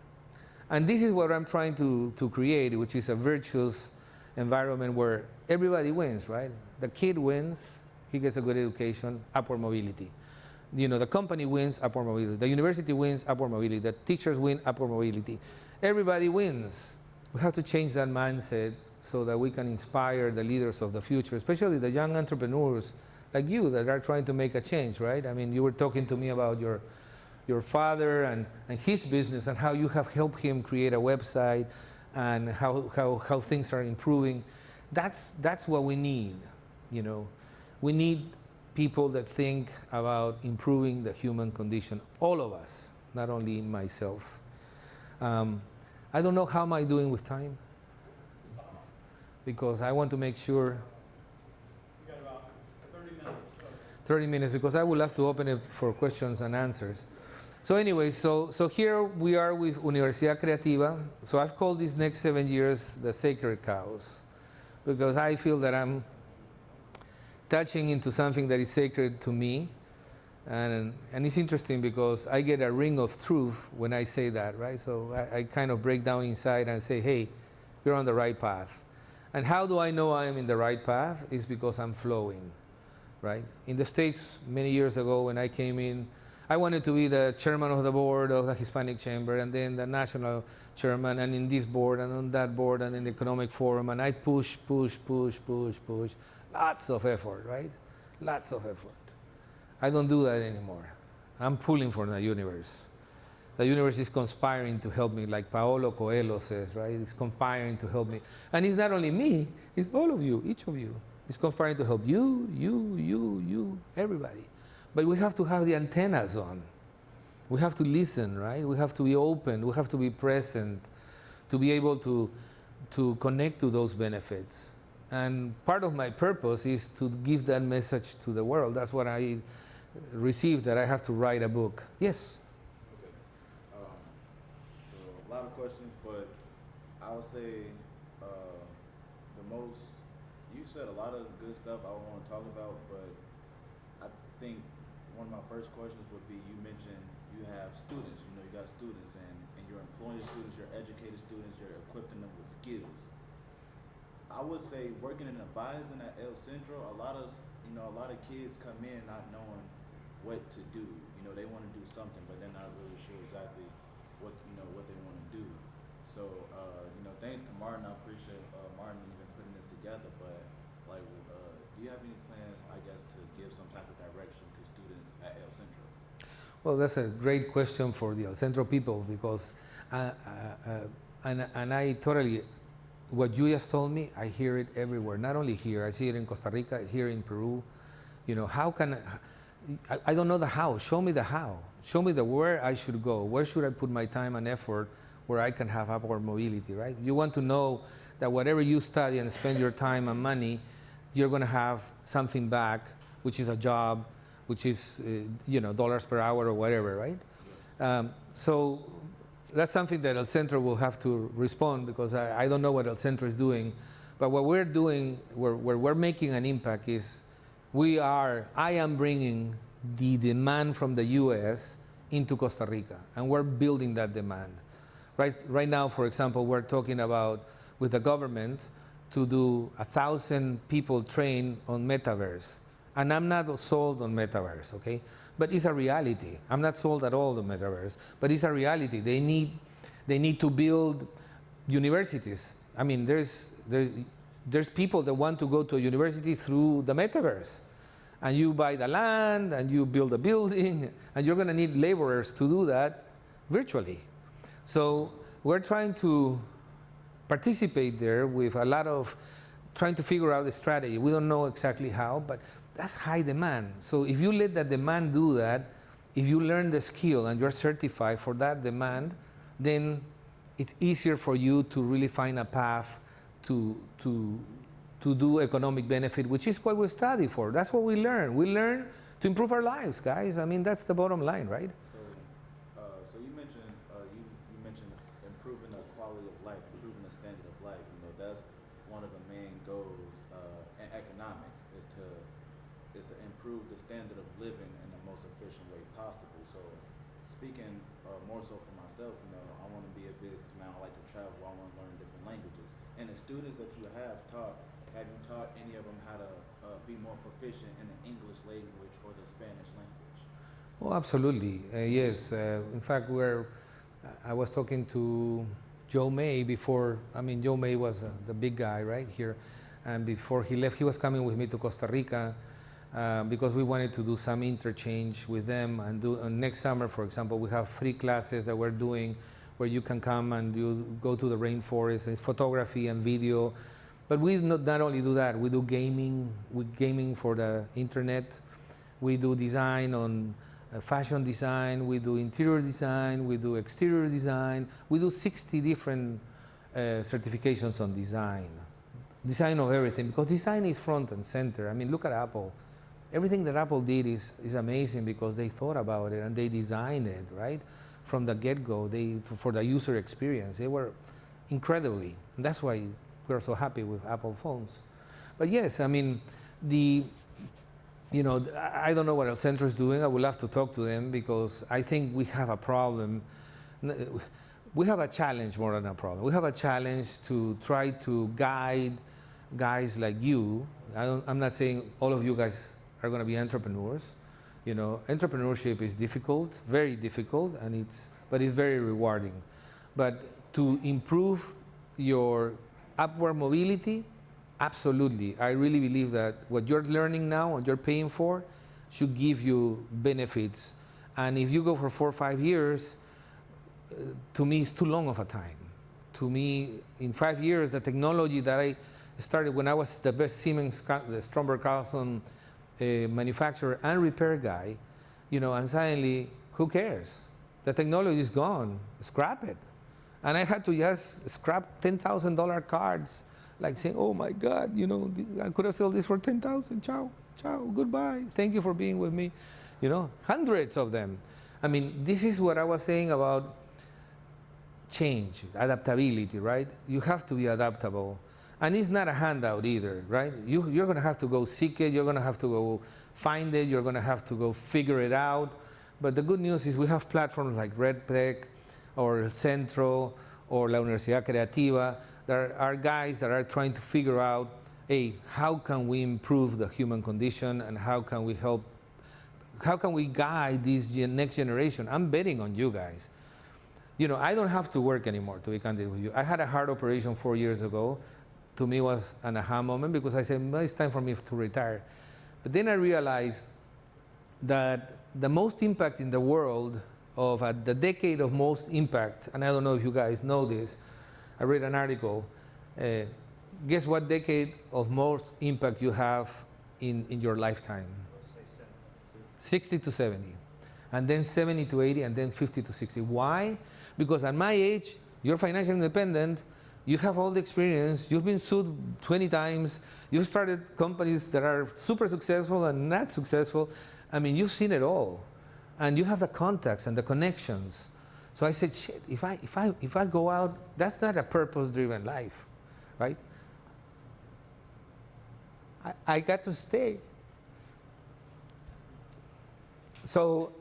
And this is what I'm trying to create, which is a virtuous environment where everybody wins, right? The kid wins, he gets a good education, upward mobility. The company wins, upward mobility. The university wins, upward mobility. The teachers win, upward mobility. Everybody wins. We have to change that mindset so that we can inspire the leaders of the future, especially the young entrepreneurs like you that are trying to make a change, right? I mean, you were talking to me about your father and his business and how you have helped him create a website and how things are improving. That's what we need, We need people that think about improving the human condition, all of us, not only myself. I don't know how am I doing with time, because I want to make sure. We got about 30 minutes. 30 minutes, because I would love to open it for questions and answers. So anyway, so here we are with Universidad Creativa. So I've called these next 7 years the sacred cows, because I feel that I'm touching into something that is sacred to me. And it's interesting because I get a ring of truth when I say that, right? So I kind of break down inside and say, hey, you're on the right path. And how do I know I'm in the right path? It's because I'm flowing, right? In the States, many years ago when I came in, I wanted to be the chairman of the board of the Hispanic Chamber, and then the national chairman, and in this board, and on that board, and in the economic forum, and I push. Lots of effort, right? Lots of effort. I don't do that anymore. I'm pulling for the universe. The universe is conspiring to help me, like Paolo Coelho says, right? It's conspiring to help me. And it's not only me, it's all of you, each of you. It's conspiring to help you, everybody. But we have to have the antennas on. We have to listen, right? We have to be open. We have to be present to be able to connect to those benefits. And part of my purpose is to give that message to the world. That's what I received, that I have to write a book. Yes? Okay. So a lot of questions, but I would say you said a lot of good stuff I want to talk about, but I think one of my first questions would be, you mentioned you have students, you got students, and you're employing students, you're educating students, you're equipping them with skills. I would say working and advising at El Centro, a lot of kids come in not knowing what to do. They want to do something, but they're not really sure exactly what they want to do. So, thanks to Martin, I appreciate Martin even putting this together, but do you have any plans, I guess, to give some type of direction to students at El Centro? Well, that's a great question for the El Centro people, because, and I totally, what you just told me, I hear it everywhere. Not only here, I see it in Costa Rica, here in Peru. How can I don't know the how. Show me the how. Show me the where I should go. Where should I put my time and effort where I can have upward mobility, right? You want to know that whatever you study and spend your time and money, you're going to have something back, which is a job, which is dollars per hour or whatever, right? So that's something that El Centro will have to respond, because I don't know what El Centro is doing. But what we're doing, where we're making an impact, is I am bringing the demand from the US into Costa Rica, and we're building that demand. Right now, for example, we're talking about, with the government, to do 1,000 people trained on metaverse. And I'm not sold on metaverse, okay? But it's a reality. I'm not sold at all on metaverse, but it's a reality. They need to build universities. I mean, there's people that want to go to a university through the metaverse. And you buy the land, and you build a building, and you're gonna need laborers to do that virtually. So we're trying to participate there with a lot of trying to figure out the strategy. We don't know exactly how, but that's high demand. So if you let the demand do that, if you learn the skill and you're certified for that demand, then it's easier for you to really find a path to do economic benefit, which is what we study for. That's what we learn. We learn to improve our lives, guys. I mean, that's the bottom line, right? So you mentioned you mentioned improving the quality of life, improving the standard of life. You know, that's one of the main goals in economics is to improve the standard of living in the most efficient way possible. So speaking more so for myself, you know, I want to be a businessman. I like to travel. I want to learn different languages. And the students that you have you taught any of them how to be more proficient in the English language or the Spanish language? Oh, absolutely. Yes. In fact, I was talking to Joe May before. I mean, Joe May was the big guy right here. And before he left, he was coming with me to Costa Rica because we wanted to do some interchange with them. And next summer, for example, we have 3 classes that we're doing where you can come and you go to the rainforest. It's photography and video. But we not only do that, we do gaming for the internet. We do design on fashion design. We do interior design. We do exterior design. We do 60 different certifications on design of everything, because design is front and center. I mean, look at Apple. Everything that Apple did is amazing because they thought about it and they designed it, right? From the get-go, for the user experience. They were incredibly, and that's why we're so happy with Apple phones. But yes, I mean, I don't know what El Centro is doing. I would love to talk to them because I think we have a problem. We have a challenge more than a problem. We have a challenge to try to guide guys like you. I'm not saying all of you guys are going to be entrepreneurs. You know, entrepreneurship is difficult, very difficult, but it's very rewarding. But to improve your upward mobility, absolutely. I really believe that what you're learning now and you're paying for should give you benefits. And if you go for 4 or 5 years, to me, it's too long of a time. To me, in 5 years, the technology that I started when I was the best Siemens, the Stromberg Carlson manufacturer and repair guy, and suddenly, who cares? The technology is gone. Scrap it. And I had to just scrap $10,000 cards, like saying, oh my God, I could have sold this for $10,000. Ciao, ciao, goodbye. Thank you for being with me. Hundreds of them. I mean, this is what I was saying about change, adaptability, right? You have to be adaptable. And it's not a handout either, right? You're going to have to go seek it. You're going to have to go find it. You're going to have to go figure it out. But the good news is we have platforms like RevTech or Centro or La Universidad Creativa. There are guys that are trying to figure out, hey, how can we improve the human condition and how can we guide this next generation? I'm betting on you guys. I don't have to work anymore, to be candid with you. I had a heart operation 4 years ago. To me, it was an aha moment because I said, well, it's time for me to retire. But then I realized that the most impact in the world of the decade of most impact, and I don't know if you guys know this, I read an article. Guess what decade of most impact you have in your lifetime? 60 to 70. And then 70 to 80, and then 50 to 60. Why? Because at my age, you're financially independent, you have all the experience, you've been sued 20 times, you've started companies that are super successful and not successful. I mean, you've seen it all. And you have the contacts and the connections. So I said, shit, if I go out, that's not a purpose-driven life, right? I got to stay. So,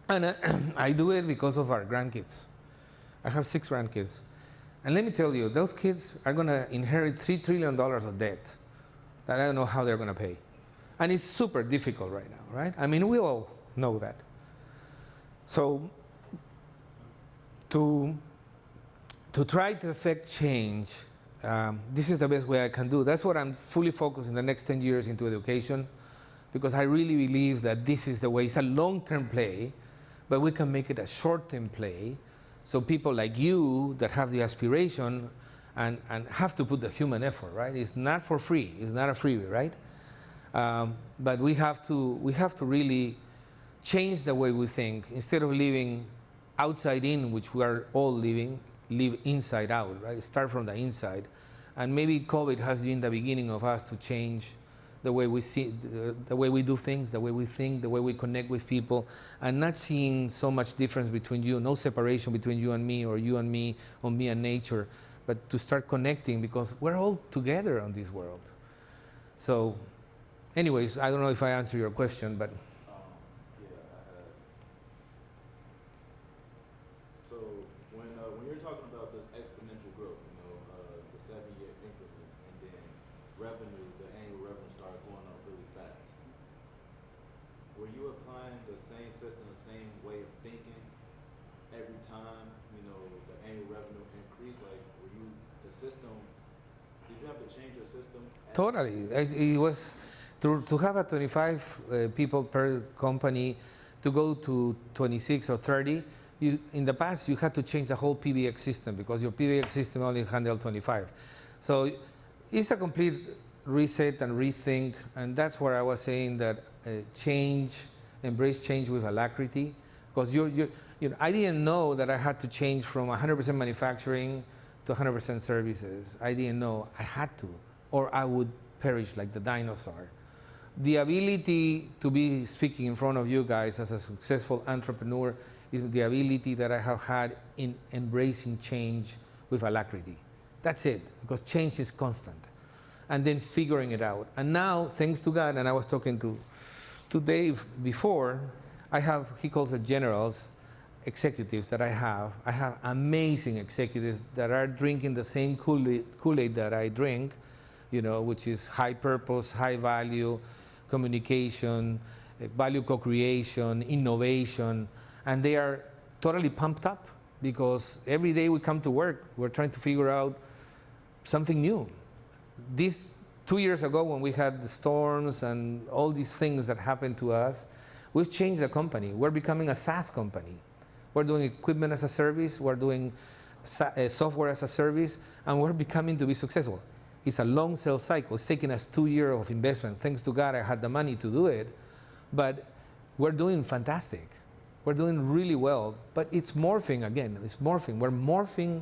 and I do it because of our grandkids. I have 6 grandkids. And let me tell you, those kids are going to inherit $3 trillion of debt that I don't know how they're going to pay. And it's super difficult right now, right? I mean, we all know that. So to try to affect change, this is the best way I can do. That's what I'm fully focused in the next 10 years into education, because I really believe that this is the way. It's a long-term play, but we can make it a short-term play. So people like you that have the aspiration and have to put the human effort, right? It's not for free. It's not a freebie, right? But we have to really change the way we think. Instead of living outside in, which we are all living, live inside out, right? Start from the inside. And maybe COVID has been the beginning of us to change the way we see, the way we do things, the way we think, the way we connect with people, and not seeing so much difference between you, no separation between you and me, or you and me, or me and nature, but to start connecting, because we're all together on this world. So, anyways, I don't know if I answered your question, but Yeah, I had. So when you're talking about this exponential growth, the 7-year increments, and then revenue, the annual revenue started going up really fast. Were you applying the same system, the same way of thinking every time, the annual revenue increased? Like, were you the system? Did you have to change your system? totally. It was to have a 25 people per company to go to 26 or 30. In the past, you had to change the whole PBX system because your PBX system only handled 25. So it's a complete reset and rethink, and that's where I was saying that embrace change with alacrity, because I didn't know that I had to change from 100% manufacturing to 100% services. I didn't know I had to, or I would perish like the dinosaur. The ability to be speaking in front of you guys as a successful entrepreneur is the ability that I have had in embracing change with alacrity. That's it, because change is constant. And then figuring it out. And now, thanks to God, and I was talking to Dave before, I have, he calls it generals, executives that I have. I have amazing executives that are drinking the same Kool-Aid that I drink, which is high purpose, high value, communication, value co-creation, innovation, and they are totally pumped up because every day we come to work, we're trying to figure out something new. This 2 years ago, when we had the storms and all these things that happened to us, we've changed the company. We're becoming a SaaS company. We're doing equipment as a service, we're doing software as a service, and we're becoming to be successful. It's a long sales cycle. It's taken us 2 years of investment. Thanks to God, I had the money to do it, but we're doing fantastic. We're doing really well, but it's morphing again. It's morphing. We're morphing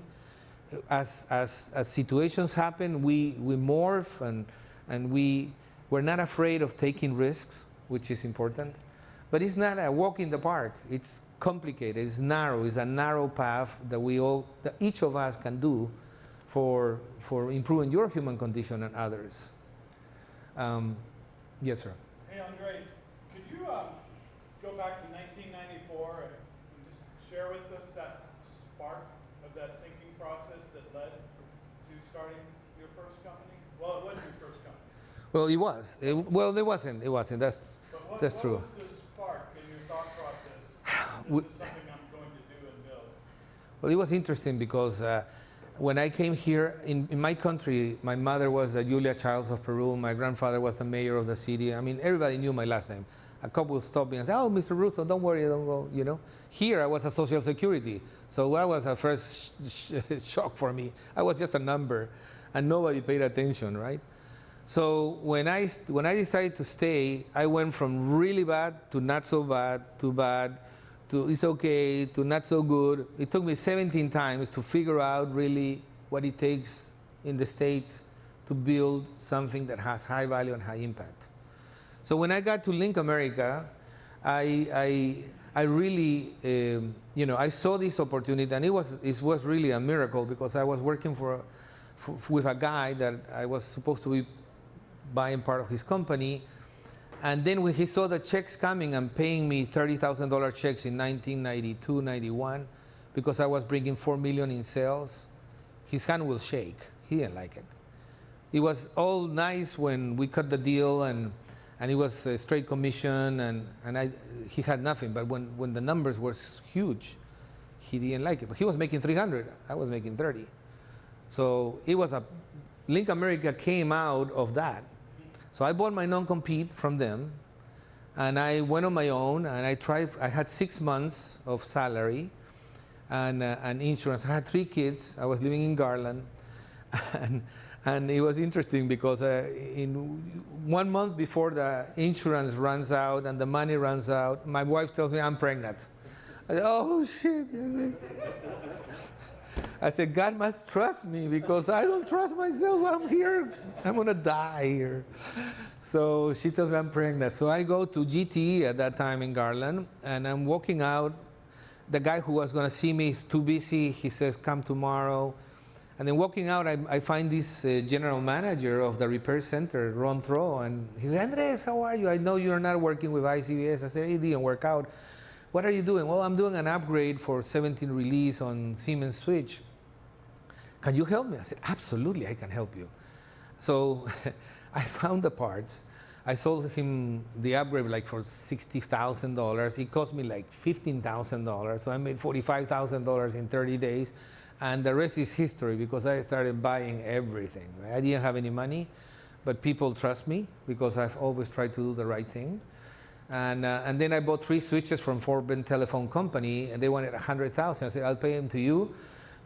as situations happen. We morph, and we're not afraid of taking risks, which is important. But it's not a walk in the park. It's complicated. It's narrow. It's a narrow path that each of us can do for improving your human condition and others. Yes, sir. Hey, Andres, could you go back to 1994 and just share with us that spark of that thinking process that led to starting your first company? Well, it wasn't your first company. Well, it was. It wasn't. It wasn't. That's true. What was the spark in your thought process? This is something I'm going to do and build. Well, it was interesting because when I came here, in my country, my mother was the Julia Childs of Peru. My grandfather was the mayor of the city. I mean, everybody knew my last name. A couple stopped me and said, "Oh, Mr. Russo, don't worry, don't go." Here, I was a Social Security. So that was a first shock for me. I was just a number, and nobody paid attention, right? So when I decided to stay, I went from really bad to not so bad to bad to it's okay to not so good. It took me 17 times to figure out really what it takes in the States to build something that has high value and high impact. So when I got to LinkAmerica, I really, I saw this opportunity, and it was really a miracle because I was working with a guy that I was supposed to be buying part of his company. And then when he saw the checks coming and paying me $30,000 checks in 1992, 91, because I was bringing $4 million in sales, his hand will shake. He didn't like it. It was all nice when we cut the deal, and it was a straight commission, and he had nothing. But when the numbers were huge, he didn't like it. But he was making 300. I was making 30. So it was LinkAmerica came out of that. So I bought my non-compete from them, and I went on my own, and I had 6 months of salary and insurance. I had 3 kids. I was living in Garland, and And it was interesting because in 1 month before the insurance runs out and the money runs out, my wife tells me I'm pregnant. I said, oh shit. I said, God must trust me because I don't trust myself. I'm here. I'm going to die here. So she tells me I'm pregnant. So I go to GTE at that time in Garland, and I'm walking out. The guy who was going to see me is too busy. He says, come tomorrow. And then walking out, I find this general manager of the repair center, Ron Throw, and he says, Andres, how are you? I know you're not working with ICBS. I said, it didn't work out. What are you doing? Well, I'm doing an upgrade for 17 release on Siemens Switch. Can you help me? I said, absolutely, I can help you. So I found the parts. I sold him the upgrade like for $60,000. It cost me like $15,000. So I made $45,000 in 30 days. And the rest is history because I started buying everything. Right? I didn't have any money, but people trust me because I've always tried to do the right thing. And then I bought 3 switches from Fort Bend Telephone Company, and they wanted $100,000. I said, I'll pay them to you,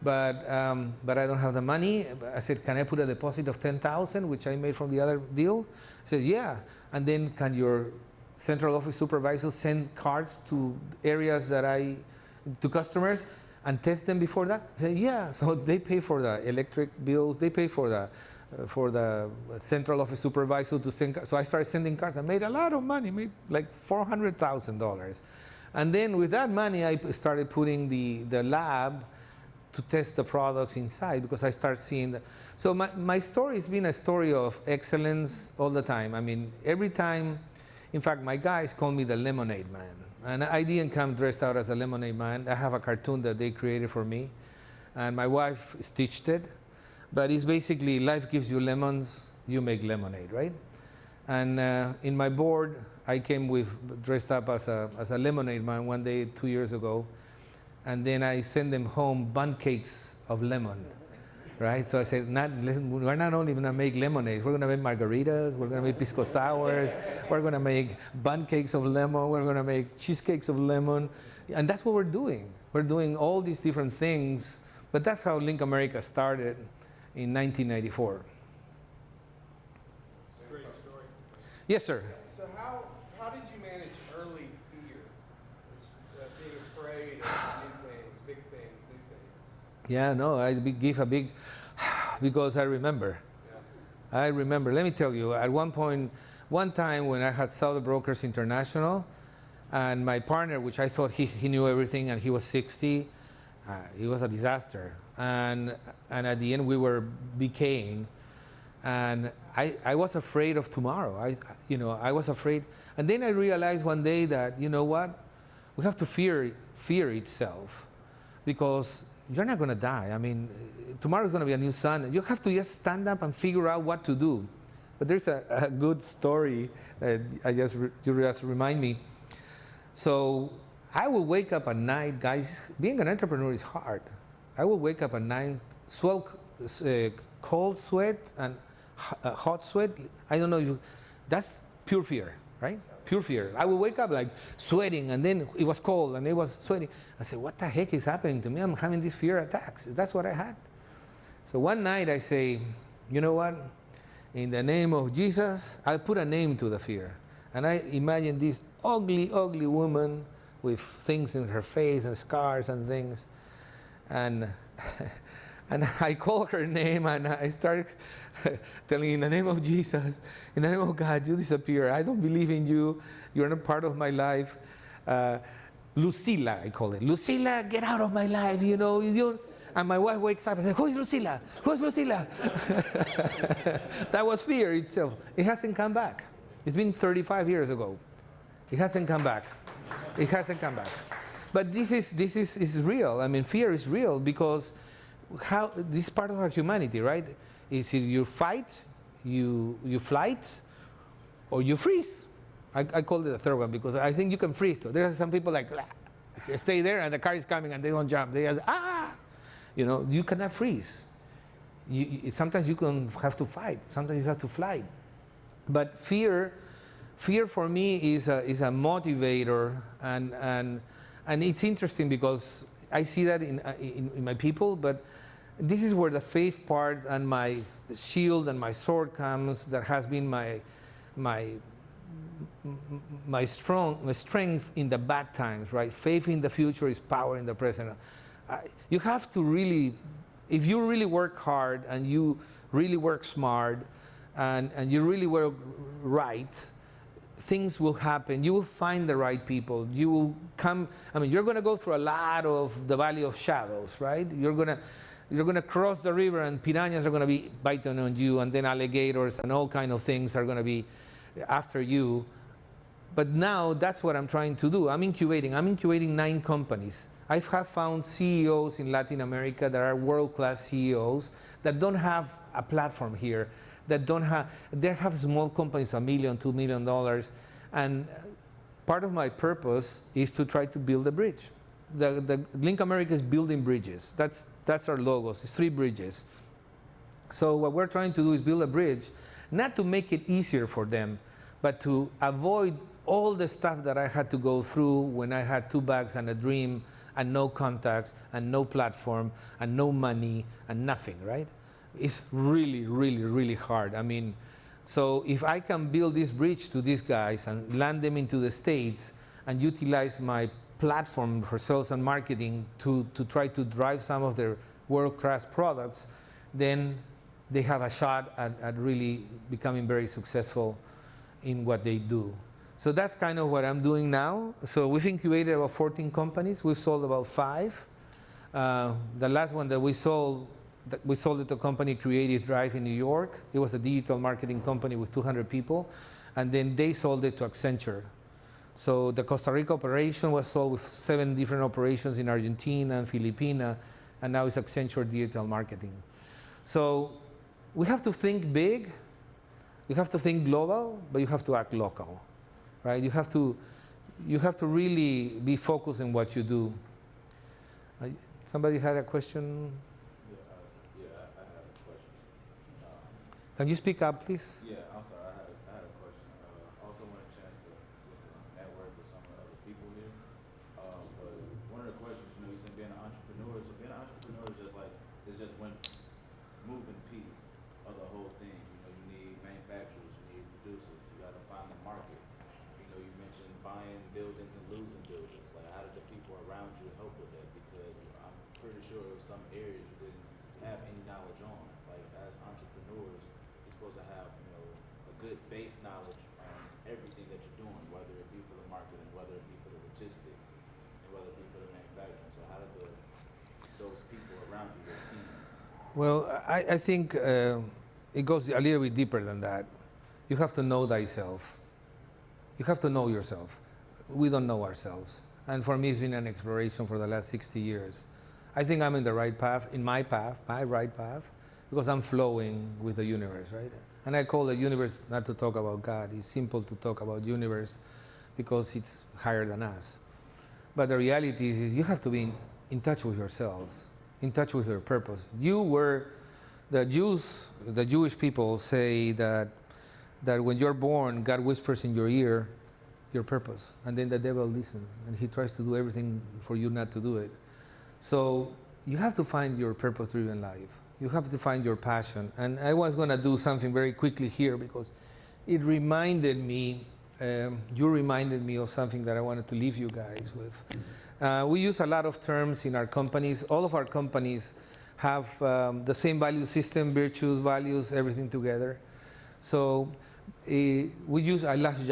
but I don't have the money. I said, can I put a deposit of $10,000, which I made from the other deal? I said, yeah. And then can your central office supervisor send cards to areas to customers and test them before that? I said, yeah. So they pay for the electric bills. They pay for the central office supervisor to send. So I started sending cards. I made a lot of money, made like $400,000. And then with that money, I started putting the lab to test the products inside because I started seeing so my story has been a story of excellence all the time. I mean, every time, in fact, my guys call me the Lemonade Man. And I didn't come dressed out as a Lemonade Man. I have a cartoon that they created for me. And my wife stitched it. But it's basically life gives you lemons, you make lemonade, right? And in my board, I came dressed up as a Lemonade Man one day 2 years ago. And then I sent them home bun cakes of lemon, right? So I said, we're not only going to make lemonades, we're going to make margaritas, we're going to make pisco sours, we're going to make bun cakes of lemon, we're going to make cheesecakes of lemon. And that's what we're doing. We're doing all these different things, but that's how LinkAmerica started in 1994. Great story. Yes, sir. So how did you manage early fear? Being afraid of new things, big things, new things. Yeah, no, I give a big, because I remember. Yeah. I remember. Let me tell you, at one time when I had Southern Brokers International, and my partner, which I thought he knew everything, and he was 60, it was a disaster. And at the end, we were decaying. And I was afraid of tomorrow. I was afraid. And then I realized one day that, you know what? We have to fear itself, because you're not going to die. I mean, tomorrow is going to be a new sun. You have to just stand up and figure out what to do. But there's a good story that you just remind me. So I will wake up at night, guys. Being an entrepreneur is hard. I will wake up at night, cold sweat and hot sweat. I don't know that's pure fear, right? Pure fear. I will wake up like sweating, and then it was cold and it was sweating. I said, what the heck is happening to me? I'm having these fear attacks. That's what I had. So one night I say, you know what? In the name of Jesus, I put a name to the fear. And I imagine this ugly, ugly woman with things in her face and scars and things. And I call her name, and I start telling, in the name of Jesus, in the name of God, you disappear. I don't believe in you. You're not part of my life. Lucila, I call it. Lucila, get out of my life, you know. And my wife wakes up and says, who is Lucila? Who's Lucila? That was fear itself. It hasn't come back. It's been 35 years ago. It hasn't come back. It hasn't come back. But this is real. I mean, fear is real because this is part of our humanity, right? Is either you fight, you flight, or you freeze. I call it the third one because I think you can freeze too. There are some people like stay there and the car is coming and they don't jump. They just you cannot freeze. Sometimes you can have to fight. Sometimes you have to fly. But fear for me is a motivator, and it's interesting because I see that in my people, but this is where the faith part and my shield and my sword comes. That has been my strength in the bad times, right? Faith in the future is power in the present. You have to really, if you really work hard and you really work smart and you really work right, things will happen. You will find the right people. You will come, I mean, you're going to go through a lot of the valley of shadows, right? You're going to cross the river and piranhas are going to be biting on you, and then alligators and all kind of things are going to be after you. But now that's what I'm trying to do. I'm incubating 9 companies. I have found CEOs in Latin America that are world-class CEOs that don't have a platform here, that don't have, they have small companies, $1 million, $2 million, and part of my purpose is to try to build a bridge. The LinkAmerica is building bridges. That's our logos. It's 3 bridges. So what we're trying to do is build a bridge, not to make it easier for them, but to avoid all the stuff that I had to go through when I had 2 bags and a dream and no contacts and no platform and no money and nothing, right? It's really, really, really hard. I mean, so if I can build this bridge to these guys and land them into the States and utilize my platform for sales and marketing to try to drive some of their world-class products, then they have a shot at really becoming very successful in what they do. So that's kind of what I'm doing now. So we've incubated about 14 companies. We've sold about 5. The last one that we sold it to a company, Creative Drive in New York. It was a digital marketing company with 200 people. And then they sold it to Accenture. So the Costa Rica operation was sold with 7 different operations in Argentina and Filipina. And now it's Accenture Digital Marketing. So we have to think big. You have to think global, but you have to act local. Right? You have to really be focused on what you do. Somebody had a question? I had a question. Can you speak up, please? Yeah, I'm sorry. I had a question. Also want a chance to network with some of the other people here. But one of the questions, you said being an entrepreneur. So being an entrepreneur is just one moving piece of the whole thing. You need manufacturers, you need producers, you got to find the market. You mentioned buying buildings and losing buildings. Like, how did the people around you help with that? Because I'm pretty sure some areas you didn't have any knowledge on. Like, as entrepreneurs, you're supposed to have, a good base knowledge on everything that you're doing, whether it be for the marketing, whether it be for the logistics, and whether it be for the manufacturing. So how did those people around you, your team? Well, I think it goes a little bit deeper than that. You have to know thyself. You have to know yourself. We don't know ourselves. And for me, it's been an exploration for the last 60 years. I think I'm in the right path, my right path, because I'm flowing with the universe, right? And I call the universe not to talk about God. It's simple to talk about universe because it's higher than us. But the reality is you have to be in touch with yourselves, in touch with your purpose. The Jewish people say that when you're born, God whispers in your ear your purpose, and then the devil listens, and he tries to do everything for you not to do it. So you have to find your purpose-driven life. You have to find your passion. And I was going to do something very quickly here because it reminded me, you reminded me of something that I wanted to leave you guys with. We use a lot of terms in our companies. All of our companies have the same value system, virtues, values, everything together. So I love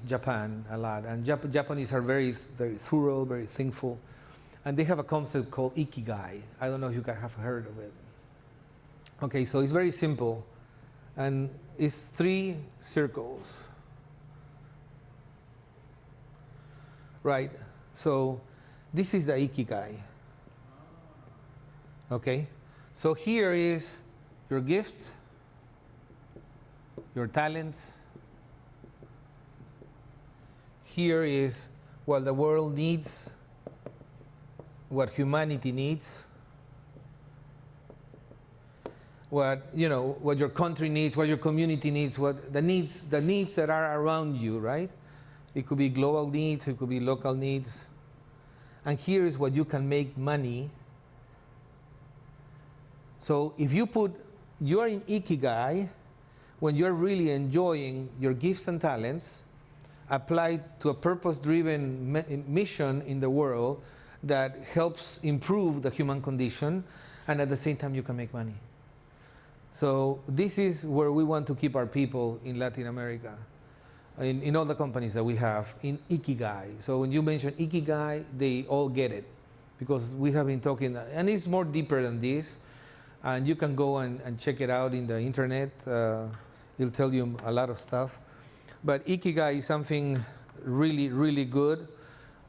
Japan a lot, and Japanese are very, very thorough, very thankful, and they have a concept called ikigai. I don't know if you guys have heard of it. Okay, so it's very simple, and it's 3 circles, right? So this is the ikigai. Okay, so here is your gifts, your talents. Here is what the world needs, what humanity needs, what your country needs, what your community needs, what the needs that are around you, right? It could be global needs, it could be local needs. And here is what you can make money So if you are in Ikigai, when you're really enjoying your gifts and talents, applied to a purpose-driven mission in the world that helps improve the human condition, and at the same time you can make money. So this is where we want to keep our people in Latin America, in all the companies that we have, in Ikigai. So when you mention Ikigai, they all get it, because we have been talking, and it's more deeper than this, and you can go and check it out in the internet. It'll tell you a lot of stuff. But Ikigai is something really, really good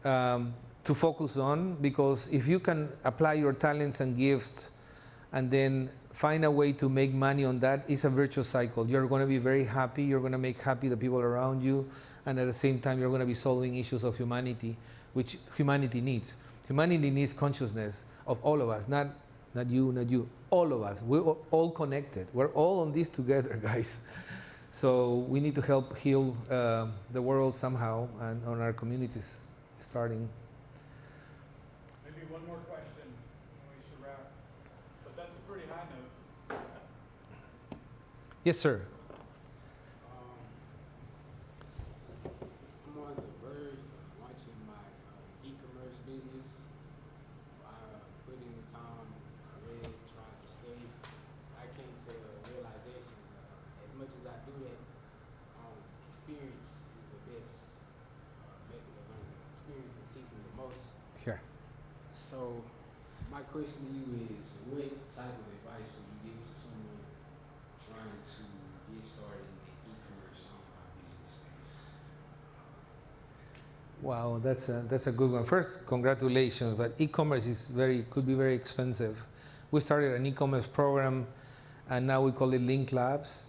to focus on, because if you can apply your talents and gifts and then find a way to make money on that, it's a virtuous cycle. You're going to be very happy, you're going to make happy the people around you, and at the same time you're going to be solving issues of humanity, which humanity needs. Humanity needs consciousness of all of us, not you, all of us. We're all connected. We're all on this together, guys. So we need to help heal the world somehow, and on our communities starting. Maybe one more question, and we should wrap. But that's a pretty high note. Yes, sir. I'm on the verge of launching my e-commerce business. I put in the time, I read, tried to study. I came to a realization as much as I do that, experience is the best method of learning. Experience will teach me the most. Here. So my question to you is, what type of advice would you give to someone trying to get started in the e-commerce online business space? Wow, that's a good one. First, congratulations, but e-commerce could be very expensive. We started an e-commerce program, and now we call it Link Labs,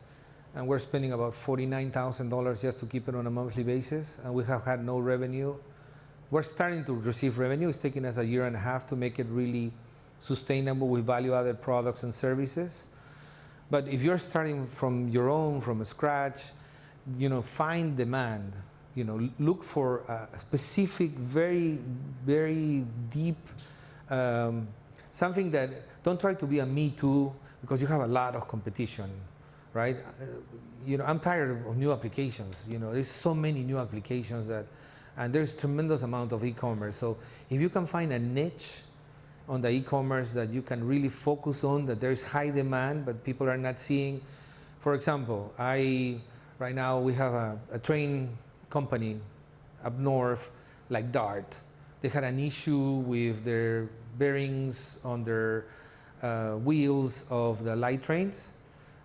and we're spending about $49,000 just to keep it on a monthly basis, and we have had no revenue. We're starting to receive revenue. It's taking us a year and a half to make it really sustainable with value-added products and services. But if you're starting from your own, from scratch, find demand. Look for a specific, very, very deep, something that, don't try to be a me too, because you have a lot of competition, right? I'm tired of new applications. There's so many new applications and there's tremendous amount of e-commerce. So if you can find a niche on the e-commerce that you can really focus on, that there's high demand, but people are not seeing. For example, right now we have a train company up north, like DART. They had an issue with their bearings on their wheels of the light trains.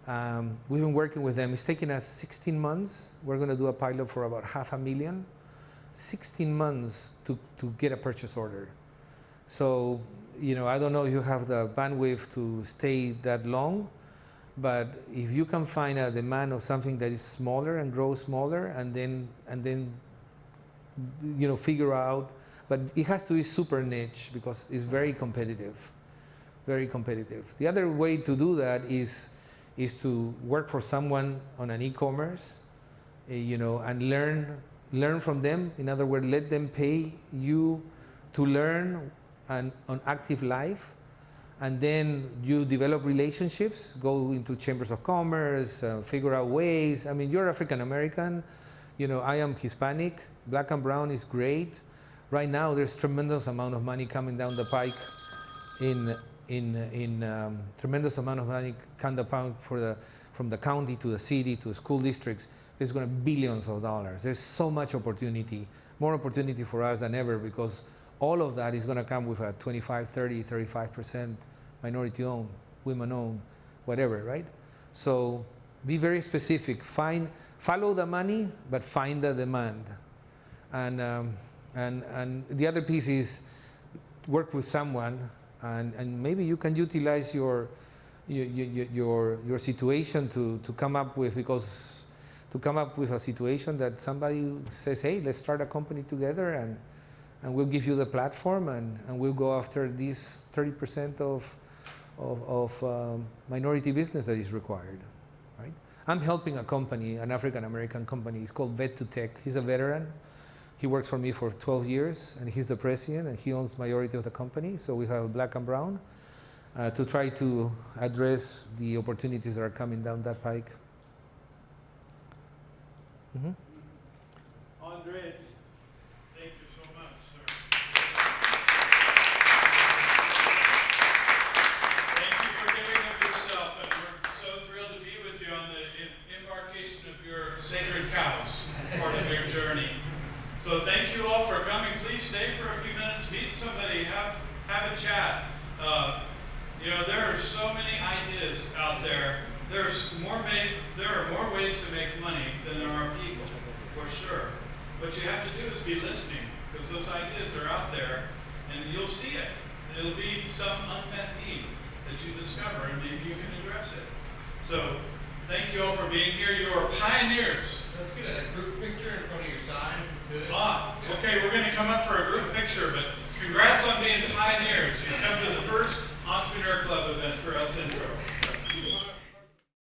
We've been working with them. It's taken us 16 months. We're going to do a pilot for about $500,000. 16 months to get a purchase order. So, I don't know if you have the bandwidth to stay that long, but if you can find a demand of something that is smaller and grow smaller, and then figure out, but it has to be super niche because it's very competitive, very competitive. The other way to do that is to work for someone on an e-commerce, and learn from them. In other words, let them pay you to learn on active life, and then you develop relationships, go into chambers of commerce, figure out ways. I mean, you're African American, I am Hispanic, black and brown is great. Right now, there's tremendous amount of money coming down the pike tremendous amount of money coming down the pike from the county to the city to the school districts. There's going to be billions of dollars. There's so much opportunity, more opportunity for us than ever, because all of that is going to come with a 25, 30, 35% minority owned, women owned, whatever, right? So be very specific. Follow the money, but find the demand. And the other piece is work with someone, and maybe you can utilize your situation to come up with, a situation that somebody says, hey, let's start a company together, and we'll give you the platform, and we'll go after these 30% of minority business that is required, right? I'm helping a company, an African American company. It's called Vet2Tech. He's a veteran. He works for me for 12 years, and he's the president, and he owns majority of the company. So we have black and brown. to try to address the opportunities that are coming down that pike. Mhm. Andres, thank you so much, sir. Thank you for giving of yourself, and we're so thrilled to be with you on the embarkation of your sacred cows, part of your journey. So thank you all for coming. Please stay for a few minutes, meet somebody, have a chat. You know, there are so many ideas out there. There are more ways to make money than there are people, for sure. What you have to do is be listening, because those ideas are out there, and you'll see it. It'll be some unmet need that you discover, and maybe you can address it. So, thank you all for being here. You are pioneers. Let's get a group picture in front of your sign. Good. Okay, we're going to come up for a group picture, but congrats on being pioneers. You come to the first Entrepreneur Club event